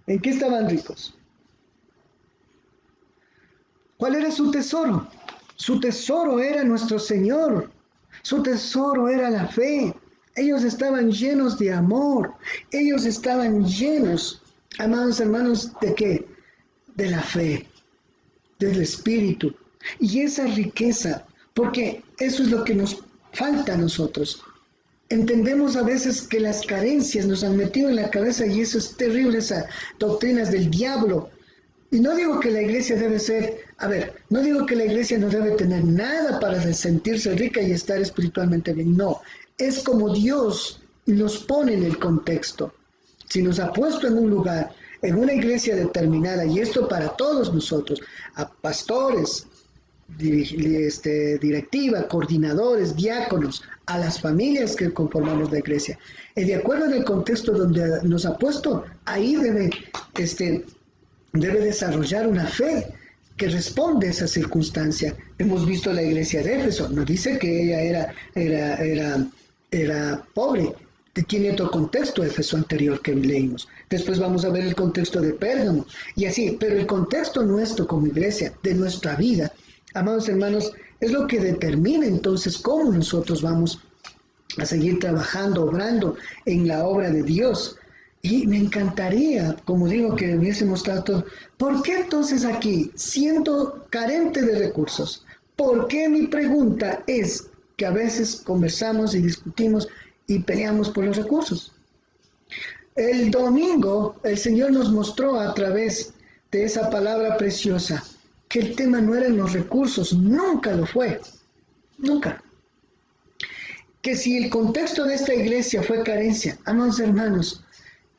¿En qué estaban ricos? ¿Cuál era su tesoro? Su tesoro era nuestro Señor. Su tesoro era la fe. Ellos estaban llenos de amor. Ellos estaban llenos, amados hermanos, ¿de qué? De la fe, del Espíritu. Y esa riqueza, porque eso es lo que nos falta a nosotros. Entendemos a veces que las carencias nos han metido en la cabeza y eso es terrible, esas doctrinas del diablo. Y no digo que la iglesia debe ser, no digo que la iglesia no debe tener nada para sentirse rica y estar espiritualmente bien. No, es como Dios nos pone en el contexto. Si nos ha puesto en un lugar, en una iglesia determinada, y esto para todos nosotros, a pastores, directiva, coordinadores, diáconos, a las familias que conformamos la iglesia. Y de acuerdo en el contexto donde nos ha puesto, ahí debe desarrollar una fe que responde a esa circunstancia. Hemos visto la iglesia de Éfeso, nos dice que ella era pobre. Tiene otro contexto Éfeso anterior que leímos. Después vamos a ver el contexto de Pérgamo y así, pero el contexto nuestro como iglesia, de nuestra vida, amados hermanos, es lo que determina entonces cómo nosotros vamos a seguir trabajando, obrando en la obra de Dios. Y me encantaría, como digo, que hubiésemos tratado, ¿por qué entonces aquí, siendo carente de recursos? ¿Por qué mi pregunta es que a veces conversamos y discutimos y peleamos por los recursos? El domingo el Señor nos mostró a través de esa palabra preciosa que el tema no eran los recursos, nunca lo fue, nunca. Que si el contexto de esta iglesia fue carencia, amados hermanos,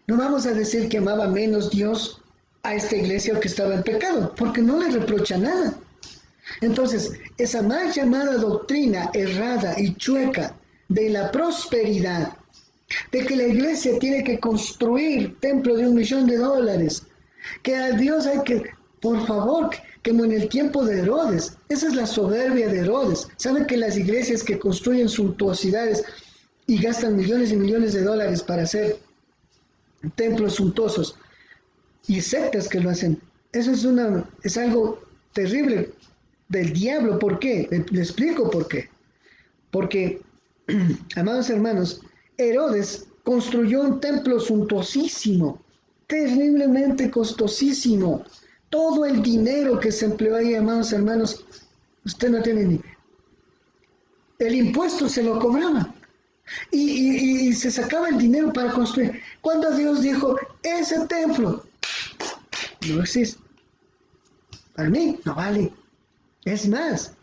no vamos a decir que amaba menos Dios a esta iglesia o que estaba en pecado, porque no le reprocha nada. Entonces, esa mal llamada doctrina errada y chueca de la prosperidad, de que la iglesia tiene que construir templo de $1.000.000, que a Dios hay que, por favor, como en el tiempo de Herodes, esa es la soberbia de Herodes. ¿Saben que las iglesias que construyen suntuosidades y gastan millones y millones de dólares para hacer templos suntuosos y sectas que lo hacen? Eso es algo terrible del diablo. ¿Por qué? Le explico por qué. Porque, amados hermanos, Herodes construyó un templo suntuosísimo, terriblemente costosísimo. Todo el dinero que se empleó ahí, amados hermanos, usted no tiene ni... El impuesto se lo cobraban. Y se sacaba el dinero para construir. Cuando Dios dijo, ese templo no existe, para mí no vale. Es más,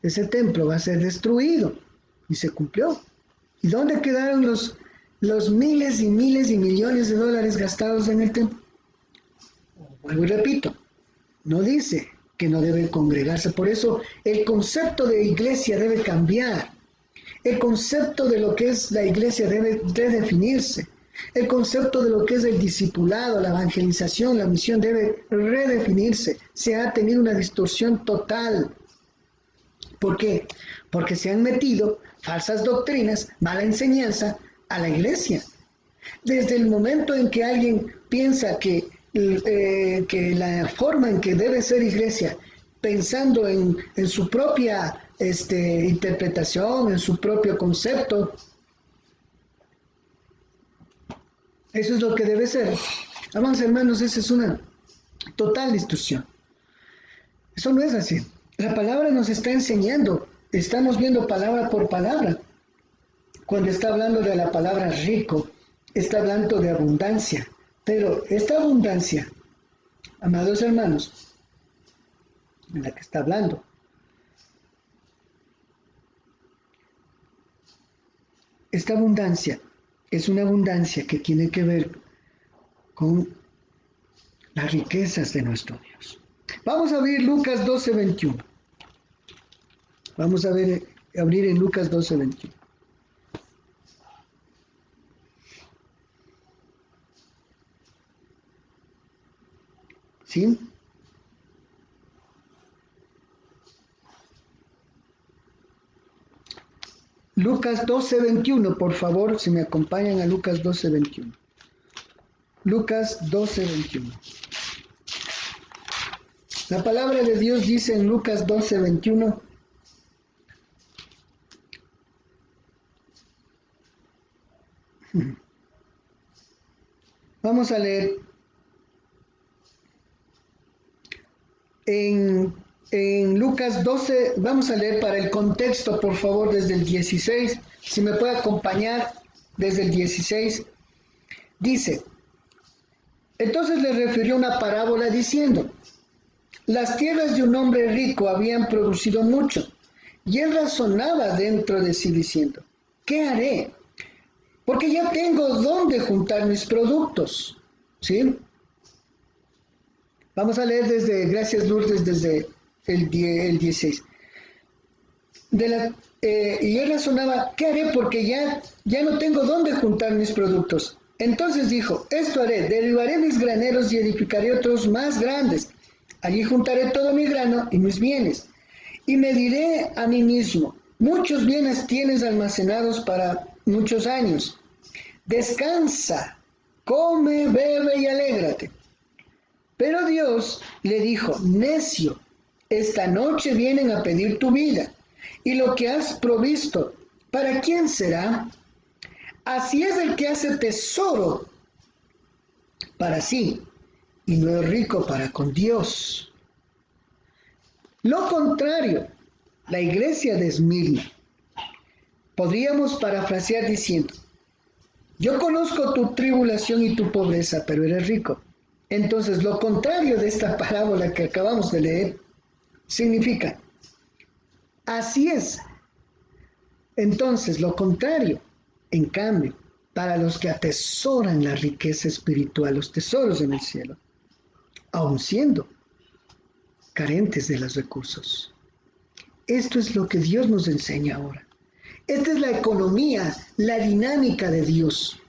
ese templo va a ser destruido. Y se cumplió. ¿Y dónde quedaron los miles y miles y millones de dólares gastados en el templo? Vuelvo y repito, no dice que no debe congregarse. Por eso el concepto de iglesia debe cambiar. El concepto de lo que es la iglesia debe redefinirse. El concepto de lo que es el discipulado, la evangelización, la misión debe redefinirse. Se ha tenido una distorsión total. ¿Por qué? Porque se han metido falsas doctrinas, mala enseñanza a la iglesia. Desde el momento en que alguien piensa que la forma en que debe ser iglesia, pensando en su propia interpretación, en su propio concepto, Eso es lo que debe ser. Amados hermanos, esa es una total distorsión. Eso no es así. La palabra nos está enseñando, estamos viendo palabra por palabra. Cuando está hablando de la palabra rico, está hablando de abundancia. Pero esta abundancia, amados hermanos, en la que está hablando, esta abundancia es una abundancia que tiene que ver con las riquezas de nuestro Dios. Vamos a abrir Lucas 12:21. Vamos a abrir en Lucas 12:21. ¿Sí? Lucas 12:21, por favor, si me acompañan a Lucas 12:21. Lucas 12:21. La palabra de Dios dice en Lucas 12:21. Vamos a leer en Lucas 12, vamos a leer para el contexto, por favor, desde el 16, si me puede acompañar desde el 16, dice, entonces le refirió una parábola diciendo, las tierras de un hombre rico habían producido mucho, y él razonaba dentro de sí diciendo, ¿qué haré? Porque ya tengo dónde juntar mis productos, ¿sí? Vamos a leer gracias Lourdes, desde el 16. Y él razonaba, ¿qué haré? Porque ya no tengo dónde juntar mis productos. Entonces dijo, esto haré, derribaré mis graneros y edificaré otros más grandes. Allí juntaré todo mi grano y mis bienes. Y me diré a mí mismo, muchos bienes tienes almacenados para muchos años. Descansa, come, bebe y alégrate. Pero Dios le dijo, necio, esta noche vienen a pedir tu vida, y lo que has provisto, ¿para quién será? Así es el que hace tesoro para sí, y no es rico para con Dios. Lo contrario, la iglesia de Esmirna, podríamos parafrasear diciendo, yo conozco tu tribulación y tu pobreza, pero eres rico. Entonces, lo contrario de esta parábola que acabamos de leer, significa, así es. Entonces, lo contrario, en cambio, para los que atesoran la riqueza espiritual, los tesoros en el cielo, aun siendo carentes de los recursos. Esto es lo que Dios nos enseña ahora. Esta es la economía, la dinámica de Dios.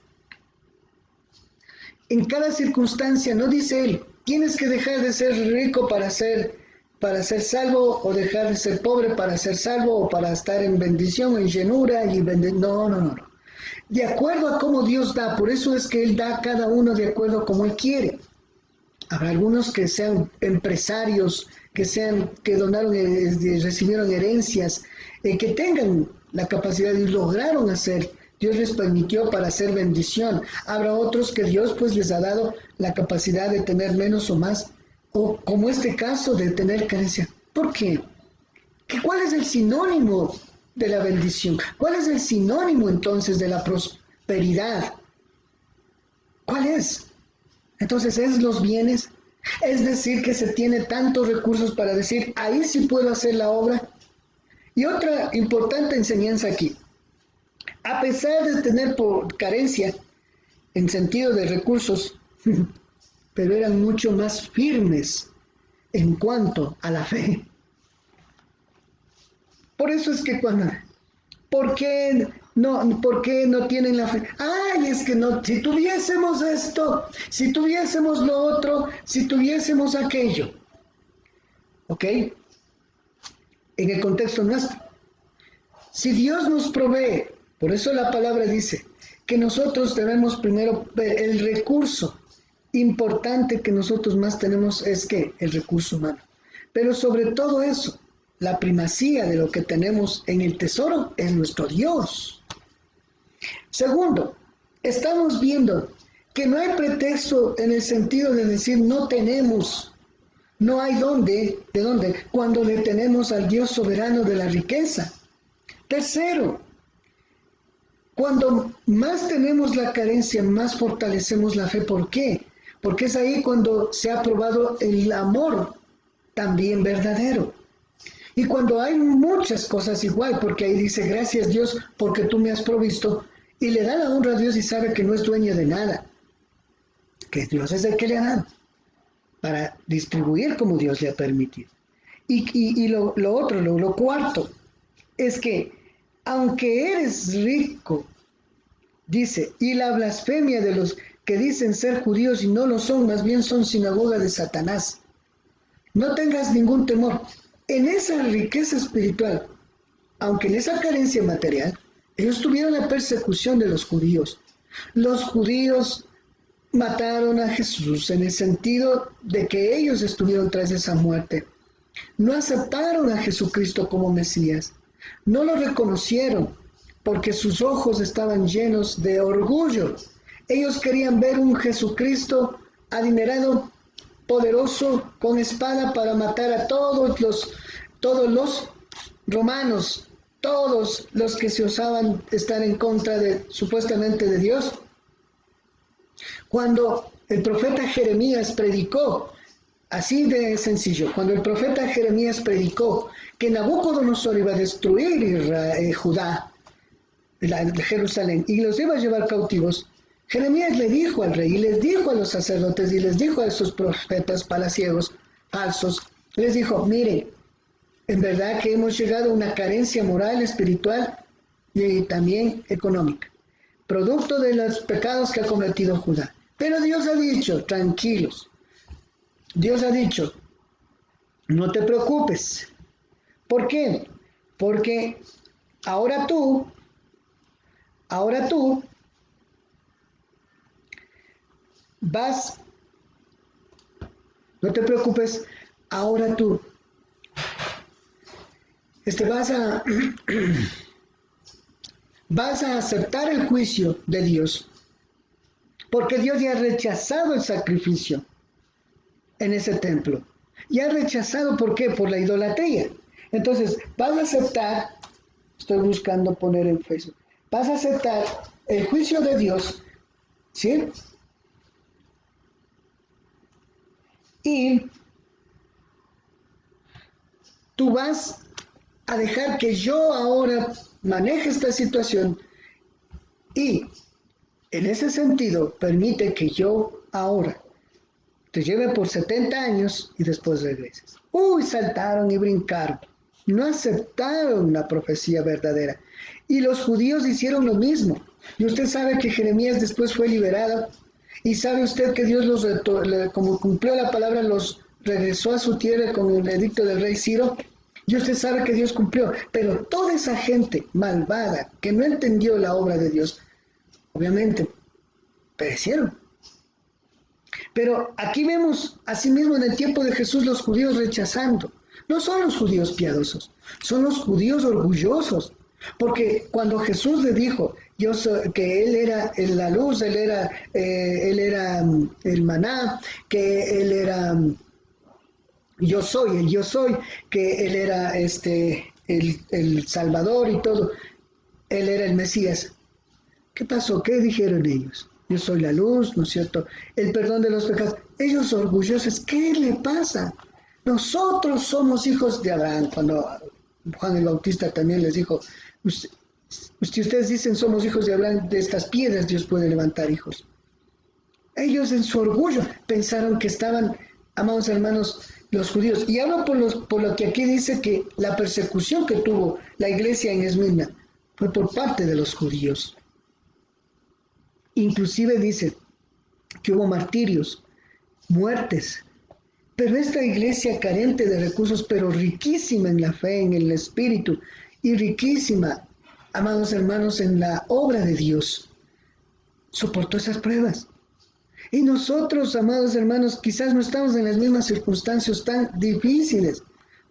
En cada circunstancia, no dice Él, tienes que dejar de ser rico para ser salvo, o dejar de ser pobre para ser salvo, o para estar en bendición, en llenura y no. De acuerdo a cómo Dios da, por eso es que Él da a cada uno de acuerdo a como Él quiere. Habrá algunos que sean empresarios, que donaron, recibieron herencias, que tengan la capacidad y lograron hacer. Dios les permitió para hacer bendición. Habrá otros que Dios pues les ha dado la capacidad de tener menos o más, o como este caso de tener carencia. ¿Por qué? ¿Cuál es el sinónimo de la bendición? ¿Cuál es el sinónimo entonces de la prosperidad? ¿Cuál es? Entonces es los bienes, es decir que se tiene tantos recursos para decir, ahí sí puedo hacer la obra. Y otra importante enseñanza aquí, a pesar de tener carencia en sentido de recursos, pero eran mucho más firmes en cuanto a la fe. Por eso es que ¿por qué no tienen la fe? Ay, es que no, si tuviésemos esto, si tuviésemos lo otro, si tuviésemos aquello. ¿Ok? En el contexto nuestro. Si Dios nos provee, por eso la palabra dice que nosotros debemos primero ver el recurso importante que nosotros más tenemos es que el recurso humano. Pero sobre todo eso, la primacía de lo que tenemos en el tesoro es nuestro Dios. Segundo, estamos viendo que no hay pretexto en el sentido de decir no tenemos, no hay de dónde, cuando le tenemos al Dios soberano de la riqueza. Tercero, cuando más tenemos la carencia, más fortalecemos la fe. ¿Por qué? Porque es ahí cuando se ha probado el amor también verdadero. Y cuando hay muchas cosas igual, porque ahí dice, gracias Dios porque tú me has provisto, y le da la honra a Dios y sabe que no es dueño de nada, que Dios es el que le ha dado, para distribuir como Dios le ha permitido. Y lo cuarto, es que aunque eres rico, dice, y la blasfemia de los que dicen ser judíos y no lo son, más bien son sinagoga de Satanás. No tengas ningún temor. En esa riqueza espiritual, aunque en esa carencia material, ellos tuvieron la persecución de los judíos. Los judíos mataron a Jesús en el sentido de que ellos estuvieron tras esa muerte. No aceptaron a Jesucristo como Mesías. No lo reconocieron porque sus ojos estaban llenos de orgullo. Ellos querían ver un Jesucristo adinerado, poderoso, con espada para matar a todos los romanos, todos los que se osaban estar en contra supuestamente de Dios. Cuando el profeta Jeremías predicó, así de sencillo, cuando el profeta Jeremías predicó que Nabucodonosor iba a destruir Judá, Jerusalén, y los iba a llevar cautivos, Jeremías le dijo al rey, y les dijo a los sacerdotes, y les dijo a esos profetas palaciegos falsos, les dijo, miren, en verdad que hemos llegado a una carencia moral, espiritual y también económica, producto de los pecados que ha cometido Judá. Pero Dios ha dicho, tranquilos, Dios ha dicho, no te preocupes. ¿Por qué? Porque ahora tú vas, no te preocupes, ahora tú vas a aceptar el juicio de Dios, porque Dios ya ha rechazado el sacrificio en ese templo. Y ha rechazado, ¿por qué? Por la idolatría. Entonces, vas a aceptar, estoy buscando poner en Facebook, vas a aceptar el juicio de Dios, ¿sí? Y tú vas a dejar que yo ahora maneje esta situación y en ese sentido permite que yo ahora te lleve por 70 años y después regreses. Uy, saltaron y brincaron. No aceptaron la profecía verdadera. Y los judíos hicieron lo mismo. Y usted sabe que Jeremías después fue liberado. Y sabe usted que Dios como cumplió la palabra, los regresó a su tierra con el edicto del rey Ciro. Y usted sabe que Dios cumplió. Pero toda esa gente malvada que no entendió la obra de Dios, obviamente, perecieron. Pero aquí vemos, asimismo, en el tiempo de Jesús, los judíos rechazando. No son los judíos piadosos, son los judíos orgullosos. Porque cuando Jesús le dijo que Él era la luz, Él era el maná, que Él era yo soy, que Él era el Salvador y todo, Él era el Mesías. ¿Qué pasó? ¿Qué dijeron ellos? Yo soy la luz, ¿no es cierto? El perdón de los pecados. Ellos orgullosos, ¿qué le pasa? Nosotros somos hijos de Abraham. Cuando Juan el Bautista también les dijo, ustedes dicen somos hijos de Abraham, de estas piedras Dios puede levantar hijos. Ellos en su orgullo pensaron que estaban, amados hermanos, los judíos. Y hablo por lo que aquí dice que la persecución que tuvo la iglesia en Esmirna fue por parte de los judíos. Inclusive dice que hubo martirios, muertes, pero esta iglesia carente de recursos, pero riquísima en la fe, en el espíritu, y riquísima, amados hermanos, en la obra de Dios, soportó esas pruebas. Y nosotros, amados hermanos, quizás no estamos en las mismas circunstancias tan difíciles,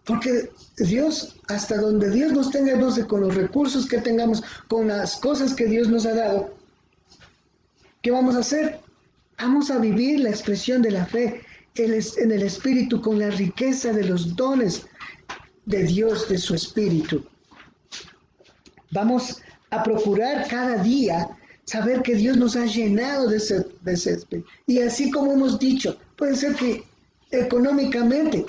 porque Dios, hasta donde Dios nos tenga, con los recursos que tengamos, con las cosas que Dios nos ha dado, ¿qué vamos a hacer? Vamos a vivir la expresión de la fe en el Espíritu con la riqueza de los dones de Dios, de su Espíritu. Vamos a procurar cada día saber que Dios nos ha llenado de ese Espíritu. Y así como hemos dicho, puede ser que económicamente,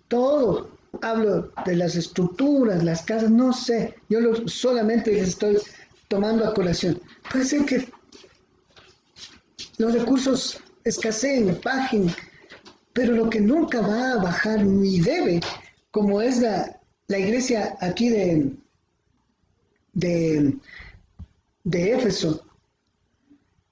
todo, hablo de las estructuras, las casas, no sé, solamente les estoy tomando a colación. Puede ser que los recursos escaseen, bajen, pero lo que nunca va a bajar ni debe, como es la iglesia aquí de Éfeso,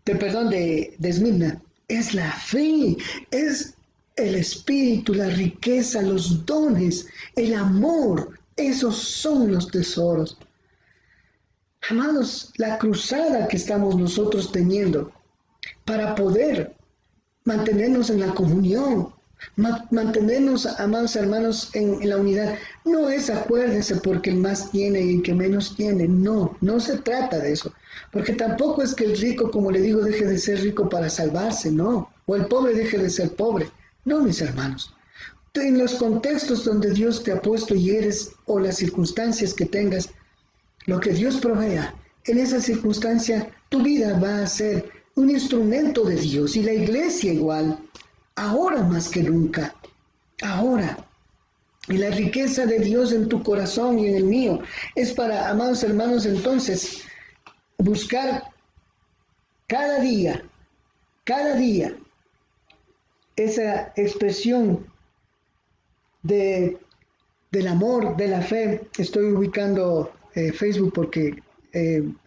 de Esmirna, es la fe, es el espíritu, la riqueza, los dones, el amor. Esos son los tesoros. Amados, la cruzada que estamos nosotros teniendo para poder mantenernos en la comunión, mantenernos, amados hermanos, en la unidad, no es acuérdese porque el más tiene y el que menos tiene, no se trata de eso, porque tampoco es que el rico, como le digo, deje de ser rico para salvarse, no, o el pobre deje de ser pobre, no, mis hermanos. En los contextos donde Dios te ha puesto y eres, o las circunstancias que tengas, lo que Dios provea, en esa circunstancia tu vida va a ser un instrumento de Dios, y la iglesia igual, ahora más que nunca, ahora. Y la riqueza de Dios en tu corazón y en el mío es para, amados hermanos, entonces, buscar cada día, esa expresión del amor, de la fe. Estoy ubicando Facebook porque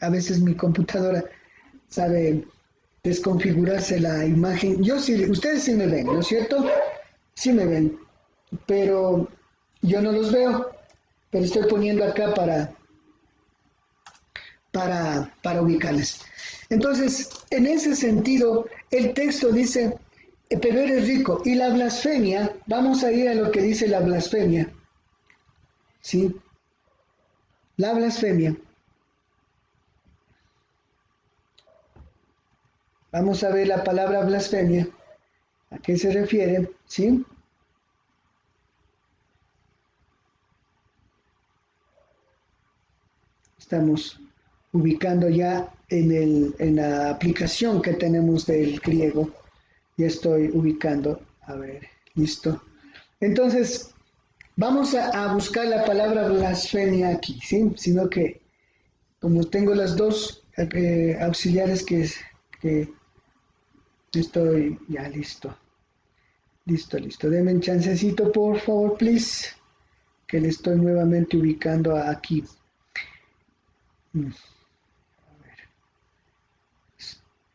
a veces mi computadora sabe desconfigurarse la imagen. Ustedes sí me ven, ¿no es cierto? Sí me ven, pero yo no los veo, pero estoy poniendo acá para ubicarles. Entonces, en ese sentido, el texto dice, pero eres rico. Y la blasfemia, vamos a ir a lo que dice la blasfemia, ¿sí? La blasfemia. Vamos a ver la palabra blasfemia. ¿A qué se refiere? ¿Sí? Estamos ubicando ya en la aplicación que tenemos del griego. Ya estoy ubicando. A ver, listo. Entonces, vamos a buscar la palabra blasfemia aquí, ¿sí? Sino que, como tengo las dos auxiliares que estoy ya listo. Listo. Denme un chancecito, por favor, please. Que le estoy nuevamente ubicando aquí. A ver.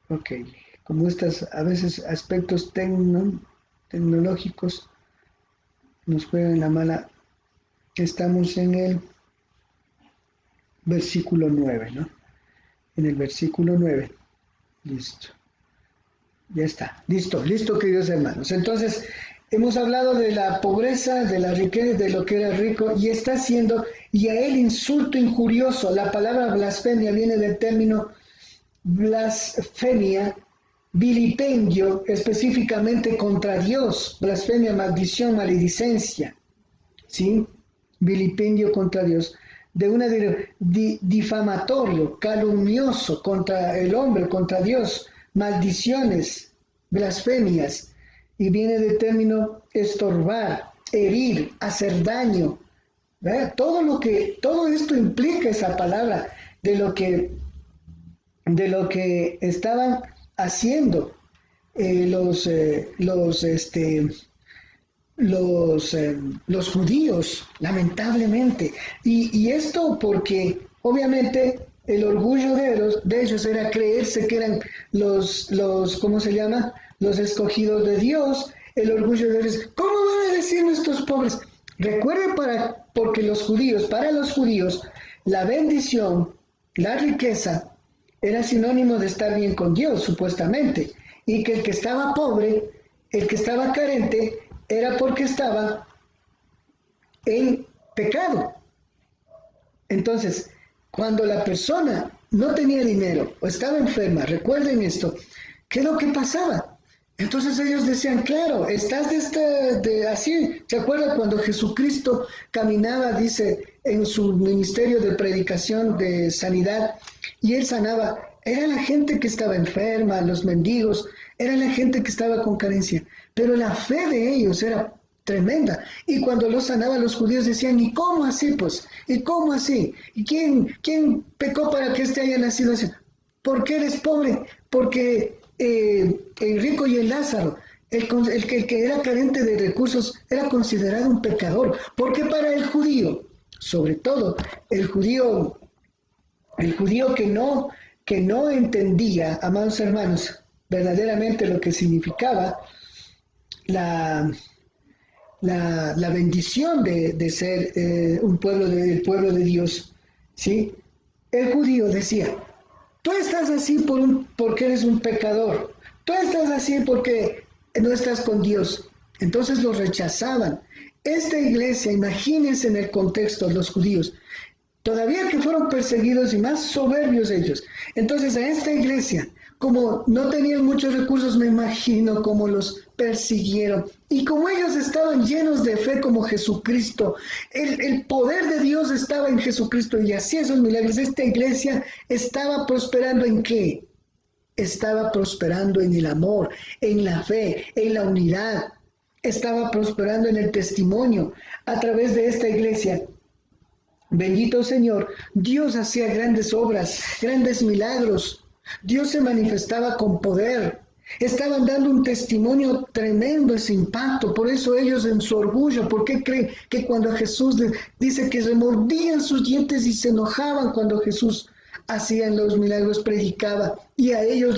Ok. Como estas, a veces, aspectos tecnológicos nos juegan la mala. Estamos en el versículo 9, ¿no? En el versículo 9. Listo. Ya está, listo, queridos hermanos. Entonces, hemos hablado de la pobreza, de la riqueza, de lo que era rico, y está haciendo, y a él insulto injurioso. La palabra blasfemia viene del término blasfemia, vilipendio, específicamente contra Dios. Blasfemia, maldición, maledicencia, ¿sí? Vilipendio contra Dios. De una difamatorio, calumnioso contra el hombre, contra Dios. Maldiciones, blasfemias, y viene del término estorbar, herir, hacer daño, ¿verdad? Todo esto implica esa palabra de lo que estaban haciendo los judíos, lamentablemente, y esto porque obviamente el orgullo de ellos era creerse que eran ¿cómo se llama? Los escogidos de Dios. El orgullo de ellos, ¿cómo van a decir nuestros pobres? Recuerden, porque para los judíos, la bendición, la riqueza, era sinónimo de estar bien con Dios, supuestamente, y que el que estaba pobre, el que estaba carente, era porque estaba en pecado. Entonces, cuando la persona no tenía dinero o estaba enferma, recuerden esto, ¿qué es lo que pasaba? Entonces ellos decían, claro, estás así. ¿Se acuerdan cuando Jesucristo caminaba, dice, en su ministerio de predicación de sanidad, y él sanaba? Era la gente que estaba enferma, los mendigos, era la gente que estaba con carencia. Pero la fe de ellos era tremenda. Y cuando los sanaba, los judíos decían, ¿y cómo así, pues? ¿Y cómo así? ¿Y quién pecó para que éste haya nacido así? ¿Por qué eres pobre? Porque el rico y el Lázaro, el que era carente de recursos, era considerado un pecador. Porque para el judío, sobre todo el judío que no entendía, amados hermanos, verdaderamente lo que significaba la bendición de ser un pueblo del pueblo de Dios, ¿sí? El judío decía, tú estás así porque eres un pecador, tú estás así porque no estás con Dios. Entonces los rechazaban. Esta iglesia, imagínense en el contexto, los judíos, todavía que fueron perseguidos y más soberbios ellos. Entonces a esta iglesia, como no tenían muchos recursos, me imagino cómo los persiguieron. Y como ellos estaban llenos de fe como Jesucristo, el poder de Dios estaba en Jesucristo y hacía esos milagros. Esta iglesia estaba prosperando ¿en qué? Estaba prosperando en el amor, en la fe, en la unidad. Estaba prosperando en el testimonio. A través de esta iglesia, bendito Señor, Dios hacía grandes obras, grandes milagros. Dios se manifestaba con poder. Estaban dando un testimonio tremendo, ese impacto. Por eso ellos en su orgullo, ¿por qué creen que cuando Jesús dice que remordían sus dientes y se enojaban cuando Jesús hacía los milagros, predicaba? Y a ellos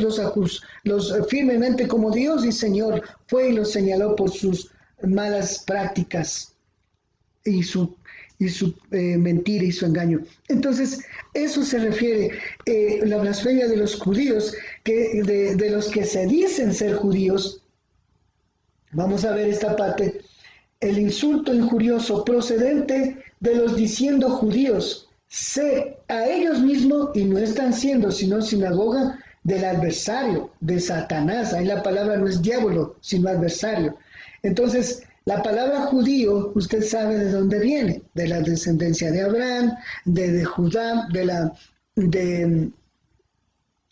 los firmemente como Dios y Señor fue y los señaló por sus malas prácticas y su mentira y su engaño. Entonces, eso se refiere la blasfemia de los judíos, de los que se dicen ser judíos. Vamos a ver esta parte. El insulto injurioso procedente de los diciendo judíos, a ellos mismos, y no están siendo sino sinagoga del adversario, de Satanás. Ahí la palabra no es diablo, sino adversario. Entonces, la palabra judío, usted sabe de dónde viene, de la descendencia de Abraham, de Judá,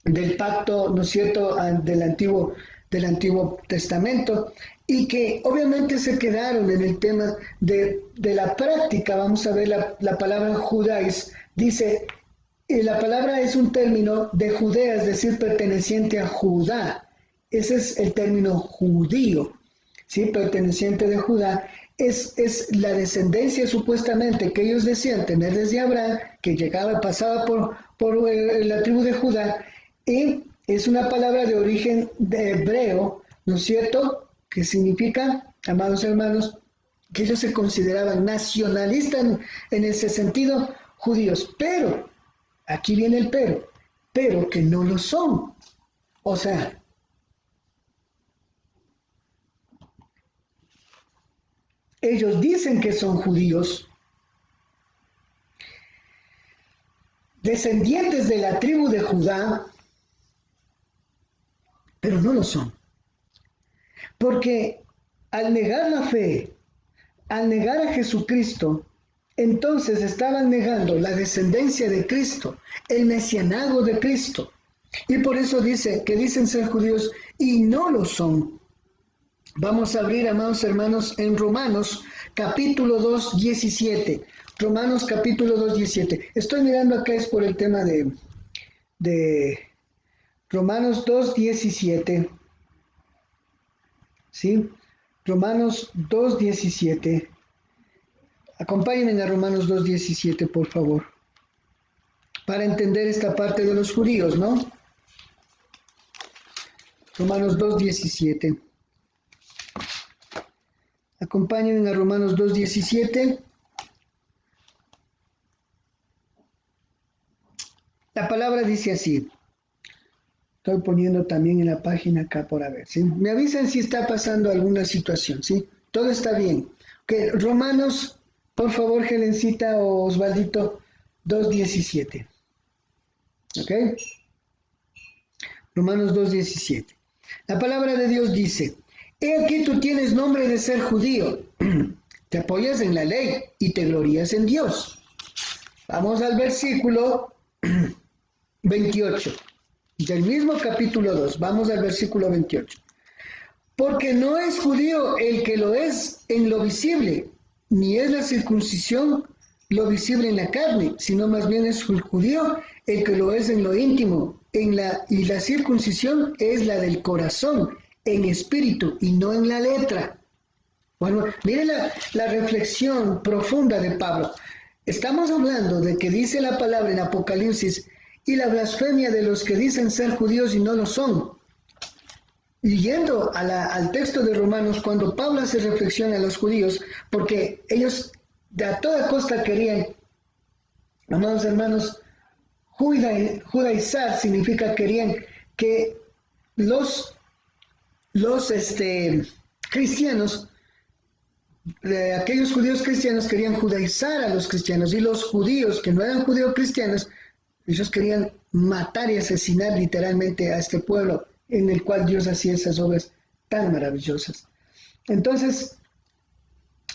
del pacto, ¿no es cierto?, del Antiguo Testamento, y que obviamente se quedaron en el tema de la práctica. Vamos a ver la palabra judáis, dice, la palabra es un término de Judea, es decir, perteneciente a Judá. Ese es el término judío. ¿Sí? Perteneciente de Judá, es la descendencia supuestamente que ellos decían tener desde Abraham, que pasaba por la tribu de Judá, y es una palabra de origen de hebreo, ¿no es cierto?, que significa, amados hermanos, que ellos se consideraban nacionalistas en ese sentido, judíos, pero, aquí viene el pero que no lo son. O sea, ellos dicen que son judíos, descendientes de la tribu de Judá, pero no lo son. Porque al negar la fe, al negar a Jesucristo, entonces estaban negando la descendencia de Cristo, el mesianago de Cristo. Y por eso dice que dicen ser judíos y no lo son. Vamos a abrir, amados hermanos, en Romanos capítulo 2, 17. Romanos capítulo 2, 17. Estoy mirando acá, es por el tema de Romanos 2, 17. ¿Sí? Romanos 2, 17. Acompáñenme a Romanos 2, 17, por favor. Para entender esta parte de los judíos, ¿no? Romanos 2, 17. Acompáñenme a Romanos 2, 17. La palabra dice así. Estoy poniendo también en la página acá por ver, ¿sí? Me avisan si está pasando alguna situación, ¿sí? Todo está bien. Okay. Romanos, por favor, Helencita o Osvaldito, 2:17. ¿Ok? Romanos 2:17. La palabra de Dios dice, he aquí tú tienes nombre de ser judío, te apoyas en la ley y te glorías en Dios. Vamos al versículo 28, del mismo capítulo 2, vamos al versículo 28. Porque no es judío el que lo es en lo visible, ni es la circuncisión lo visible en la carne, sino más bien es el judío el que lo es en lo íntimo, y la circuncisión es la del corazón, en espíritu y no en la letra. Bueno, mire la reflexión profunda de Pablo. Estamos hablando de que dice la palabra en Apocalipsis, y la blasfemia de los que dicen ser judíos y no lo son. Y yendo al texto de Romanos, cuando Pablo hace reflexión a los judíos, porque ellos de a toda costa querían, amados hermanos, judaizar significa querían que los cristianos, aquellos judíos cristianos querían judaizar a los cristianos, y los judíos que no eran judíos cristianos, ellos querían matar y asesinar literalmente a este pueblo en el cual Dios hacía esas obras tan maravillosas. Entonces,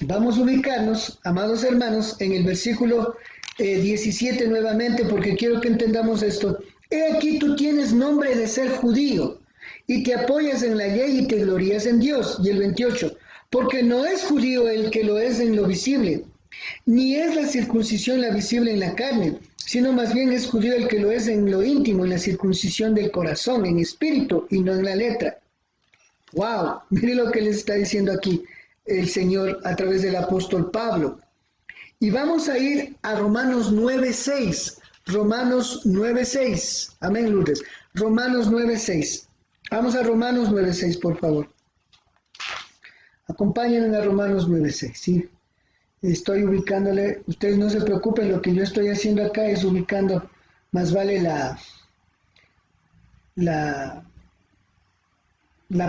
vamos a ubicarnos, amados hermanos, en el versículo 17 nuevamente, porque quiero que entendamos esto. He aquí tú tienes nombre de ser judío, y te apoyas en la ley y te glorías en Dios. Y el 28, porque no es judío el que lo es en lo visible, ni es la circuncisión la visible en la carne, sino más bien es judío el que lo es en lo íntimo, en la circuncisión del corazón, en espíritu y no en la letra. ¡Wow! Mire lo que les está diciendo aquí el Señor a través del apóstol Pablo. Y vamos a ir a Romanos 9:6. Romanos 9:6. Amén, Lourdes. Romanos 9:6. Vamos a Romanos 9:6, por favor. Acompáñenme a Romanos 9:6, ¿sí? Estoy ubicándole, ustedes no se preocupen, lo que yo estoy haciendo acá es ubicando, más vale la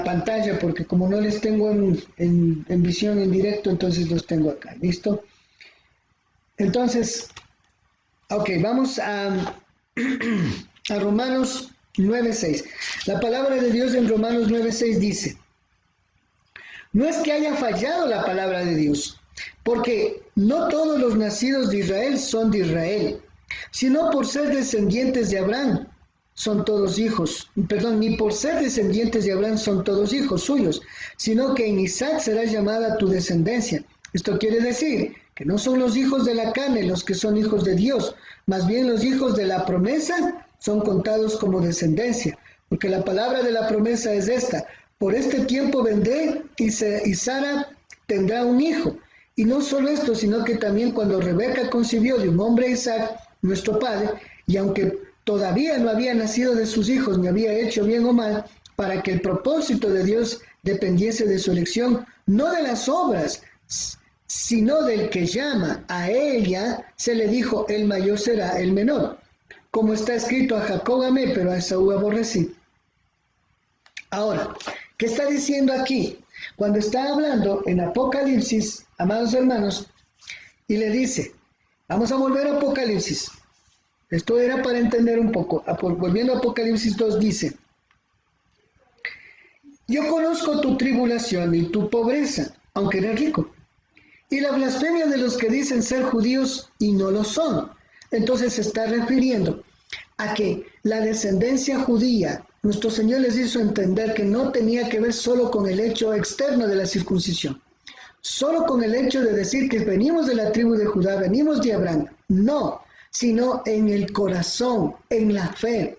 pantalla, porque como no les tengo en visión en directo, entonces los tengo acá, ¿listo? Entonces, ok, vamos a Romanos 9:6. La palabra de Dios en Romanos 9:6 dice, no es que haya fallado la palabra de Dios, porque no todos los nacidos de Israel son de Israel, sino por ser descendientes de Abraham son todos hijos, ni por ser descendientes de Abraham son todos hijos suyos, sino que en Isaac será llamada tu descendencia. Esto quiere decir que no son los hijos de la carne los que son hijos de Dios, más bien los hijos de la promesa son contados como descendencia, porque la palabra de la promesa es esta: por este tiempo vendré y Sara tendrá un hijo. Y no solo esto, sino que también cuando Rebeca concibió de un hombre Isaac, nuestro padre, y aunque todavía no había nacido de sus hijos, ni había hecho bien o mal, para que el propósito de Dios dependiese de su elección, no de las obras, sino del que llama. A ella se le dijo, el mayor será el menor. Como está escrito, a Jacob amé, pero a Esaú aborrecí. Ahora, ¿qué está diciendo aquí? Cuando está hablando en Apocalipsis, amados hermanos, y le dice, vamos a volver a Apocalipsis. Esto era para entender un poco. Volviendo a Apocalipsis 2 dice, yo conozco tu tribulación y tu pobreza, aunque eres rico, y la blasfemia de los que dicen ser judíos y no lo son. Entonces se está refiriendo a que la descendencia judía, nuestro Señor les hizo entender que no tenía que ver solo con el hecho externo de la circuncisión, solo con el hecho de decir que venimos de la tribu de Judá, venimos de Abraham. No, sino en el corazón, en la fe.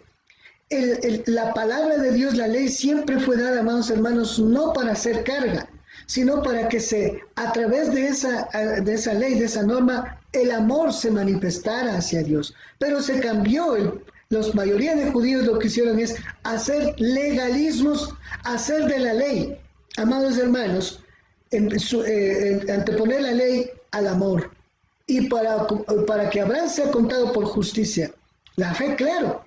La palabra de Dios, la ley, siempre fue dada, amados hermanos, no para hacer carga, sino para que a través de esa ley, de esa norma, el amor se manifestara hacia Dios. Pero se cambió, la mayoría de judíos lo que hicieron es hacer legalismos, hacer de la ley, amados hermanos, anteponer la ley al amor. Y para que Abraham sea contado por justicia, la fe, claro,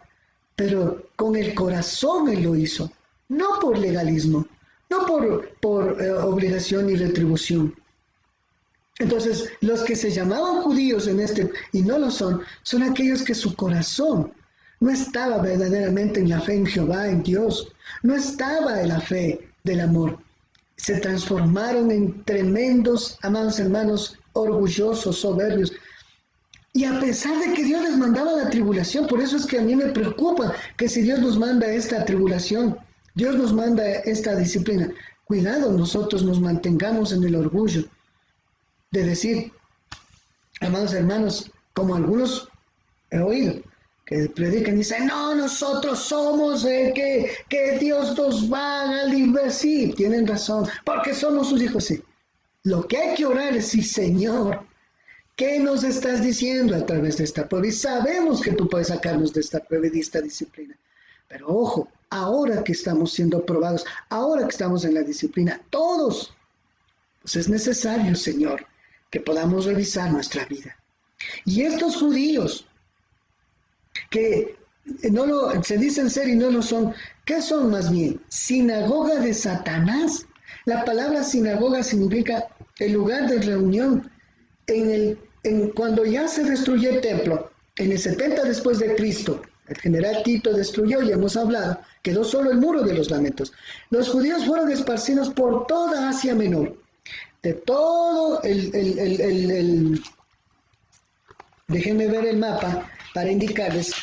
pero con el corazón él lo hizo, no por legalismo, no por obligación y retribución. Entonces, los que se llamaban judíos y no lo son aquellos que su corazón no estaba verdaderamente en la fe en Jehová, en Dios, no estaba en la fe del amor. Se transformaron en tremendos, amados hermanos, orgullosos, soberbios. Y a pesar de que Dios les mandaba la tribulación, por eso es que a mí me preocupa que si Dios nos manda esta tribulación, Dios nos manda esta disciplina, cuidado, nosotros nos mantengamos en el orgullo de decir, amados hermanos, como algunos he oído, que predican y dicen, no, nosotros somos que Dios nos va a liberar. Sí, tienen razón, porque somos sus hijos, sí. Lo que hay que orar es, sí, Señor, ¿qué nos estás diciendo a través de esta prueba? Y sabemos que tú puedes sacarnos de esta prueba y de esta disciplina. Pero ojo, ahora que estamos siendo probados, ahora que estamos en la disciplina, todos, pues es necesario, Señor, que podamos revisar nuestra vida. Y estos judíos, que se dicen ser y no lo son, ¿qué son más bien? Sinagoga de Satanás. La palabra sinagoga significa el lugar de reunión. Cuando ya se destruyó el templo, en el 70 después de Cristo, el general Tito destruyó, ya hemos hablado, quedó solo el muro de los lamentos. Los judíos fueron esparcidos por toda Asia Menor, de todo déjenme ver el mapa para indicarles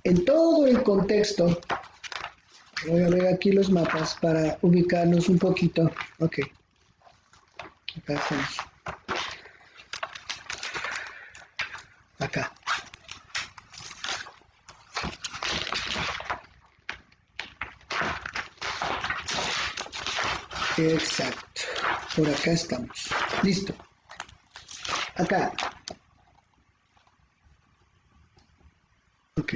en todo el contexto. Voy a ver aquí los mapas para ubicarnos un poquito. Ok. Acá estamos. Acá. Exacto. Por acá estamos. Listo. Acá. Ok.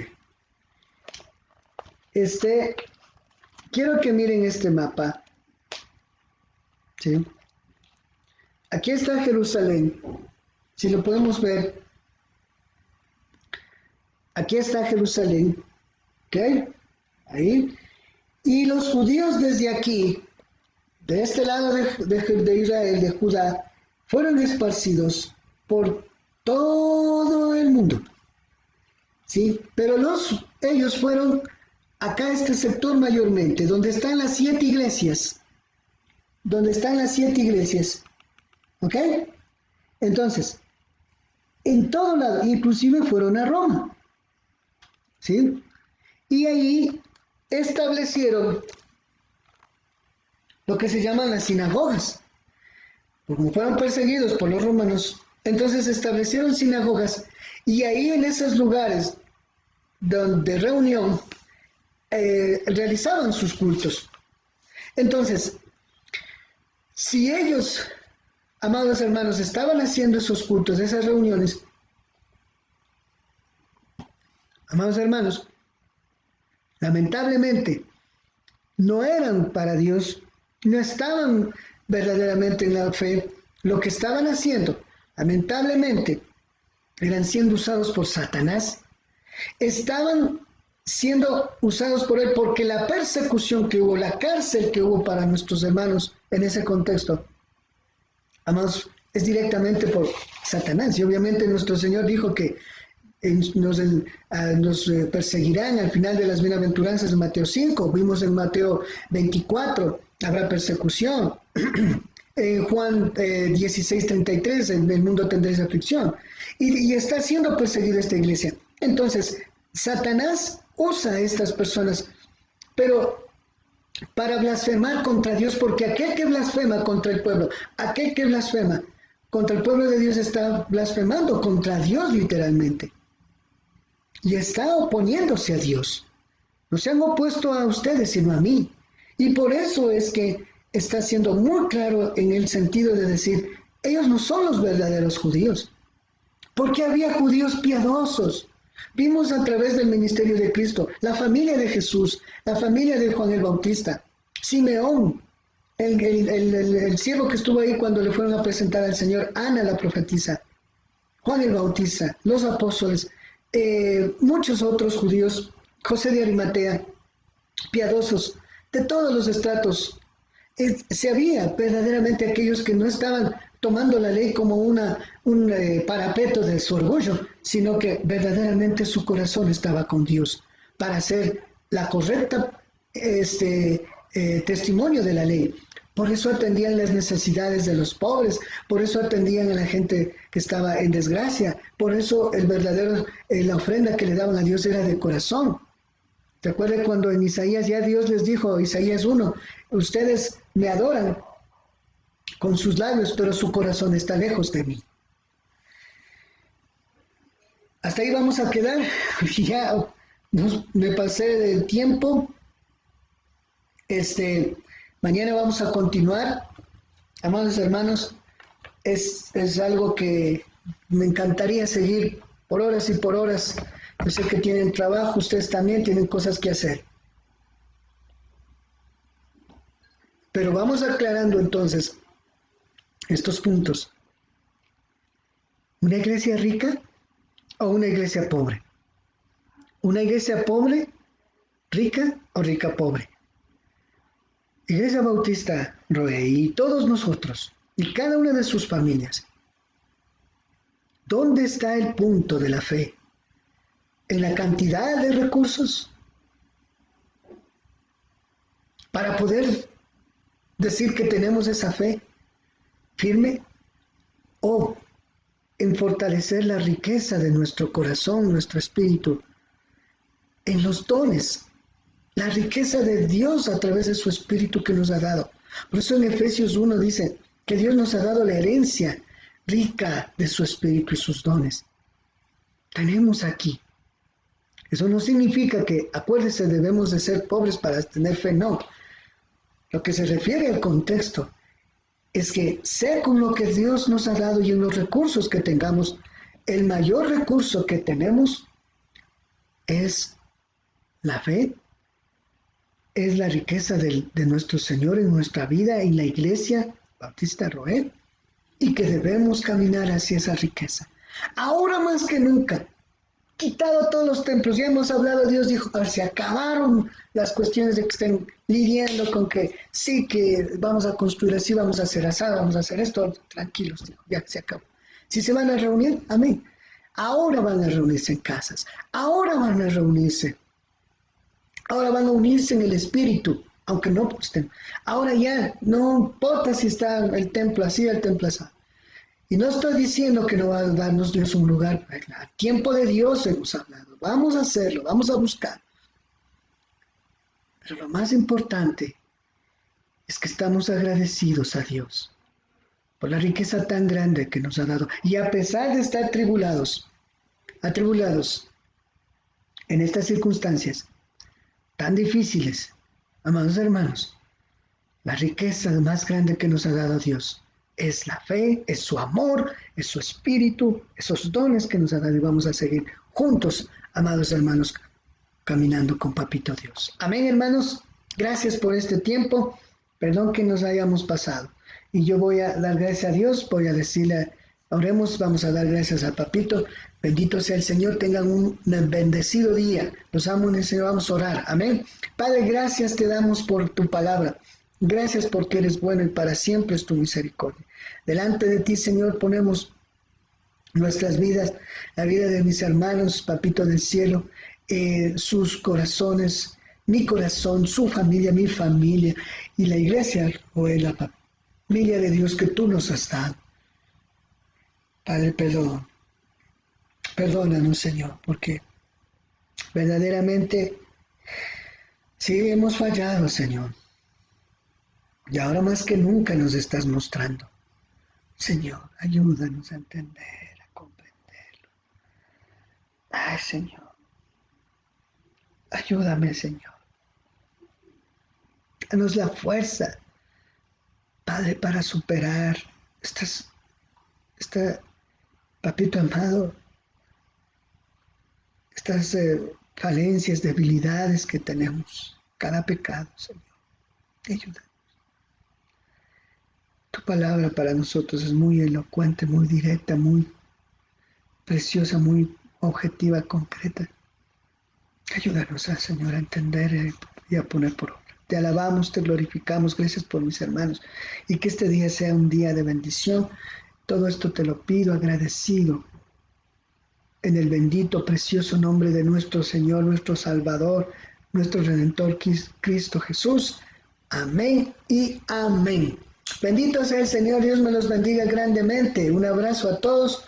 Quiero que miren este mapa. ¿Sí? Aquí está Jerusalén. Si lo podemos ver. Aquí está Jerusalén. ¿Ok? Ahí. Y los judíos desde aquí, de este lado de Israel, de Judá, fueron esparcidos por todo el mundo. ¿Sí? Pero ellos fueron acá a este sector mayormente, donde están las 7 iglesias. Donde están las 7 iglesias. ¿Ok? Entonces, en todo lado, inclusive fueron a Roma. ¿Sí? Y ahí establecieron lo que se llaman las sinagogas. Como fueron perseguidos por los romanos, entonces establecieron sinagogas y ahí en esos lugares de reunión realizaban sus cultos. Entonces, si ellos, amados hermanos, estaban haciendo esos cultos, esas reuniones, amados hermanos, lamentablemente no eran para Dios, no estaban verdaderamente en la fe. Lo que estaban haciendo, lamentablemente, eran siendo usados por Satanás. Estaban siendo usados por él porque la persecución que hubo, la cárcel que hubo para nuestros hermanos en ese contexto, amados, es directamente por Satanás. Y obviamente nuestro Señor dijo que nos perseguirán al final de las bienaventuranzas de Mateo 5, vimos en Mateo 24, habrá persecución. En Juan 16:33, en el mundo tendréis aflicción. Y está siendo perseguida esta iglesia. Entonces, Satanás usa a estas personas, pero para blasfemar contra Dios, porque aquel que blasfema contra el pueblo, aquel que blasfema contra el pueblo de Dios está blasfemando contra Dios literalmente. Y está oponiéndose a Dios. No se han opuesto a ustedes, sino a mí. Y por eso es que está siendo muy claro en el sentido de decir, ellos no son los verdaderos judíos. Porque había judíos piadosos. Vimos a través del ministerio de Cristo, la familia de Jesús, la familia de Juan el Bautista, Simeón, el siervo que estuvo ahí cuando le fueron a presentar al Señor, Ana la profetisa, Juan el Bautista, los apóstoles, muchos otros judíos, José de Arimatea, piadosos, de todos los estratos. Se había verdaderamente aquellos que no estaban tomando la ley como un parapeto de su orgullo, sino que verdaderamente su corazón estaba con Dios, para hacer la correcta testimonio de la ley. Por eso atendían las necesidades de los pobres, por eso atendían a la gente que estaba en desgracia, por eso la ofrenda que le daban a Dios era de corazón. Recuerden cuando en Isaías ya Dios les dijo, Isaías 1, ustedes me adoran con sus labios, pero su corazón está lejos de mí. Hasta ahí vamos a quedar. Ya me pasé del tiempo. Mañana vamos a continuar. Amados hermanos, es algo que me encantaría seguir por horas y por horas. Yo sé que tienen trabajo, ustedes también tienen cosas que hacer. Pero vamos aclarando entonces estos puntos. ¿Una iglesia rica o una iglesia pobre? ¿Una iglesia pobre, rica o rica pobre? Iglesia Bautista Roe y todos nosotros y cada una de sus familias. ¿Dónde está el punto de la fe? ¿En la cantidad de recursos? Para poder decir que tenemos esa fe firme, o en fortalecer la riqueza de nuestro corazón, nuestro espíritu, en los dones, la riqueza de Dios a través de su espíritu que nos ha dado. Por eso en Efesios 1 dice que Dios nos ha dado la herencia rica de su espíritu y sus dones. Tenemos aquí. Eso no significa que, acuérdense, debemos de ser pobres para tener fe, no. Lo que se refiere al contexto es que sea con lo que Dios nos ha dado y en los recursos que tengamos, el mayor recurso que tenemos es la fe, es la riqueza de nuestro Señor en nuestra vida, en la iglesia Bautista Roel, y que debemos caminar hacia esa riqueza. Ahora más que nunca, quitado todos los templos, ya hemos hablado, Dios dijo, se acabaron las cuestiones de que estén lidiando con que sí, que vamos a construir así, vamos a hacer asado, vamos a hacer esto, tranquilos, dijo, ya se acabó. Si se van a reunir, amén. Ahora van a reunirse en casas, ahora van a reunirse, ahora van a unirse en el espíritu, aunque no estén. Ahora ya, no importa si está el templo así, el templo así. Y no estoy diciendo que no va a darnos Dios un lugar. A tiempo de Dios hemos hablado. Vamos a hacerlo, vamos a buscar. Pero lo más importante es que estamos agradecidos a Dios por la riqueza tan grande que nos ha dado. Y a pesar de estar atribulados en estas circunstancias tan difíciles, amados hermanos, la riqueza más grande que nos ha dado Dios es la fe, es su amor, es su espíritu, esos dones que nos ha dado, y vamos a seguir juntos, amados hermanos, caminando con Papito Dios. Amén, hermanos. Gracias por este tiempo. Perdón que nos hayamos pasado. Y yo voy a dar gracias a Dios, voy a decirle, oremos, vamos a dar gracias a Papito. Bendito sea el Señor, tengan un bendecido día. Los amo en el Señor, vamos a orar. Amén. Padre, gracias te damos por tu palabra. Gracias porque eres bueno y para siempre es tu misericordia. Delante de ti, Señor, ponemos nuestras vidas, la vida de mis hermanos, Papito del cielo, sus corazones, mi corazón, su familia, mi familia y la iglesia o la familia de Dios que tú nos has dado. Padre, perdónanos, Señor, porque verdaderamente sí hemos fallado, Señor. Y ahora más que nunca nos estás mostrando. Señor, ayúdanos a entender, a comprenderlo. Ay, Señor. Ayúdame, Señor. Danos la fuerza, Padre, para superar Papito amado, estas falencias, debilidades que tenemos, cada pecado, Señor. Ayúdanos. Tu palabra para nosotros es muy elocuente, muy directa, muy preciosa, muy objetiva, concreta. Ayúdanos, Señor, a entender y a poner por obra. Te alabamos, te glorificamos, gracias por mis hermanos. Y que este día sea un día de bendición. Todo esto te lo pido agradecido en el bendito, precioso nombre de nuestro Señor, nuestro Salvador, nuestro Redentor Cristo Jesús. Amén y amén. Bendito sea el Señor, Dios me los bendiga grandemente. Un abrazo a todos.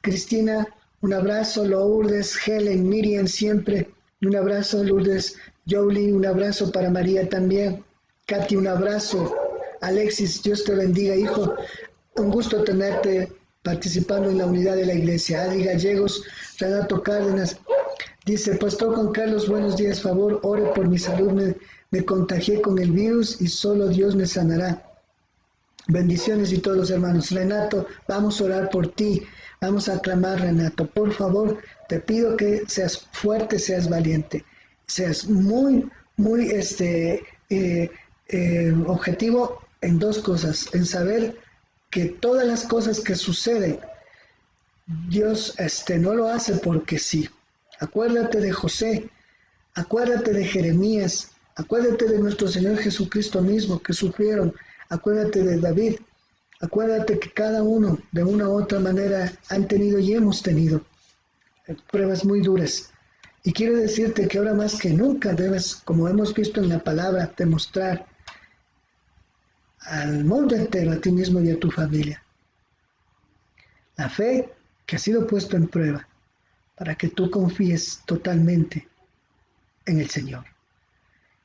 Cristina, un abrazo. Lourdes, Helen, Miriam, siempre. Un abrazo, Lourdes, Jolie, un abrazo para María también. Katy, un abrazo. Alexis, Dios te bendiga, hijo. Un gusto tenerte participando en la unidad de la iglesia. Adri Gallegos, Renato Cárdenas, dice, Pastor Juan Carlos, buenos días, favor, ore por mi salud, me contagié con el virus y solo Dios me sanará. Bendiciones y todos los hermanos. Renato, vamos a orar por ti, vamos a clamar, Renato, por favor, te pido que seas fuerte, seas valiente, seas muy objetivo en dos cosas, en saber que todas las cosas que suceden, Dios no lo hace porque sí. Acuérdate de José, acuérdate de Jeremías, acuérdate de nuestro Señor Jesucristo mismo que sufrieron, acuérdate de David, acuérdate que cada uno de una u otra manera han tenido y hemos tenido pruebas muy duras. Y quiero decirte que ahora más que nunca debes, como hemos visto en la palabra, demostrar al mundo entero, a ti mismo y a tu familia, la fe que ha sido puesta en prueba, para que tú confíes totalmente en el Señor.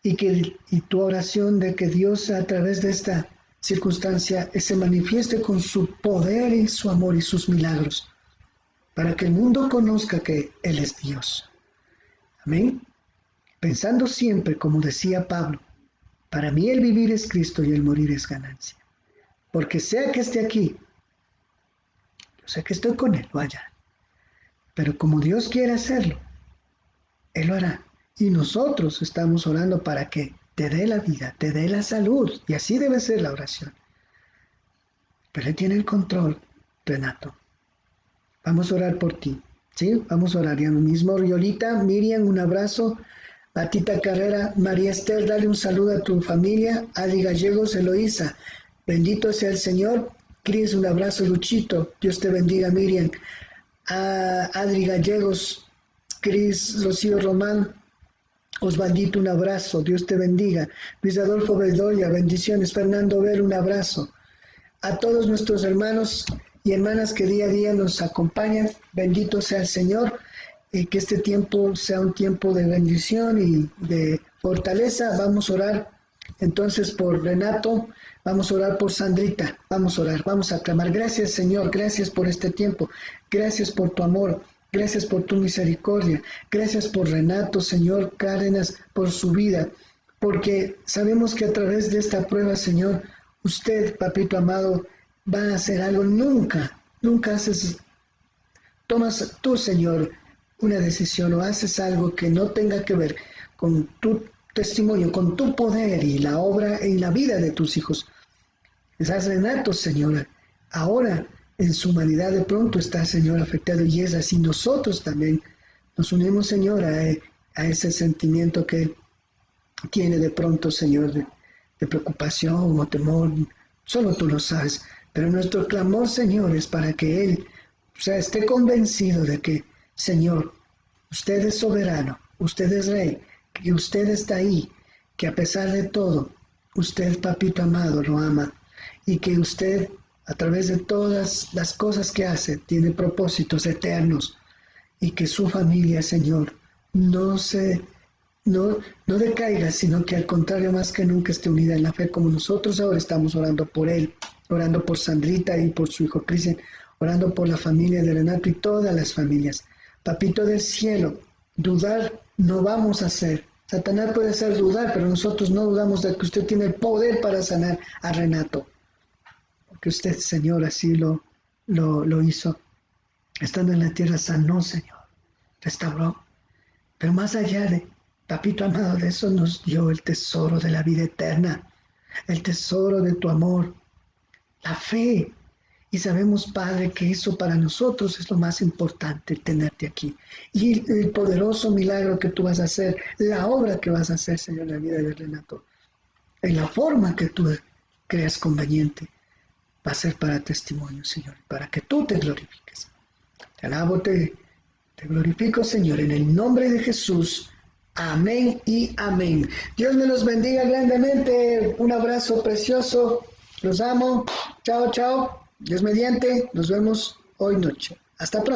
Y tu oración de que Dios a través de esta circunstancia se manifieste con su poder y su amor y sus milagros, para que el mundo conozca que Él es Dios. Amén. Pensando siempre, como decía Pablo, para mí el vivir es Cristo y el morir es ganancia. Porque sea que esté aquí, yo sé que estoy con Él o allá. Pero como Dios quiere hacerlo, Él lo hará. Y nosotros estamos orando para que te dé la vida, te dé la salud. Y así debe ser la oración. Pero Él tiene el control, Renato. Vamos a orar por ti. ¿Sí? Vamos a orar. Ya mismo, Riolita, Miriam, un abrazo. Patita Carrera, María Esther, dale un saludo a tu familia. Adi Gallegos, Eloísa, bendito sea el Señor. Cris, un abrazo. Luchito, Dios te bendiga. Miriam, Adri Gallegos, Cris, Rocío Román, Osvaldito, un abrazo. Dios te bendiga. Luis Adolfo Bedoya, bendiciones. Fernando Ver, un abrazo. A todos nuestros hermanos y hermanas que día a día nos acompañan, bendito sea el Señor. Y que este tiempo sea un tiempo de bendición y de fortaleza. Vamos a orar entonces por Renato, vamos a orar por Sandrita, vamos a orar, vamos a clamar. Gracias, Señor, gracias por este tiempo, gracias por tu amor, gracias por tu misericordia, gracias por Renato, Señor Cárdenas, por su vida, porque sabemos que a través de esta prueba, Señor, usted, papito amado, va a hacer algo. Nunca tomas tú, Señor, una decisión o haces algo que no tenga que ver con tu testimonio, con tu poder y la obra en la vida de tus hijos. Estás Renato, Señor, ahora en su humanidad de pronto está, Señor, afectado y es así. Nosotros también nos unimos, Señor, a ese sentimiento que tiene de pronto, Señor, de preocupación o temor. Solo tú lo sabes, pero nuestro clamor, Señor, es para que Él esté convencido de que, Señor, usted es soberano, usted es rey, que usted está ahí, que a pesar de todo, usted, papito amado, lo ama, y que usted, a través de todas las cosas que hace, tiene propósitos eternos, y que su familia, Señor, no decaiga, sino que al contrario, más que nunca esté unida en la fe, como nosotros ahora estamos orando por él, orando por Sandrita y por su hijo Cristian, orando por la familia de Renato y todas las familias. Papito del cielo, dudar no vamos a hacer. Satanás puede hacer dudar, pero nosotros no dudamos de que usted tiene el poder para sanar a Renato. Porque usted, Señor, así lo hizo. Estando en la tierra, sanó, Señor. Restauró. Pero más allá de, papito amado, de eso nos dio el tesoro de la vida eterna. El tesoro de tu amor. La fe. Y sabemos, Padre, que eso para nosotros es lo más importante, el tenerte aquí. Y el poderoso milagro que tú vas a hacer, la obra que vas a hacer, Señor, en la vida de Renato, en la forma que tú creas conveniente, va a ser para testimonio, Señor, para que tú te glorifiques. Te alabo, te Te glorifico, Señor, en el nombre de Jesús. Amén y amén. Dios me los bendiga grandemente. Un abrazo precioso. Los amo. Chao, chao. Dios mediante. Nos vemos hoy noche. Hasta pronto.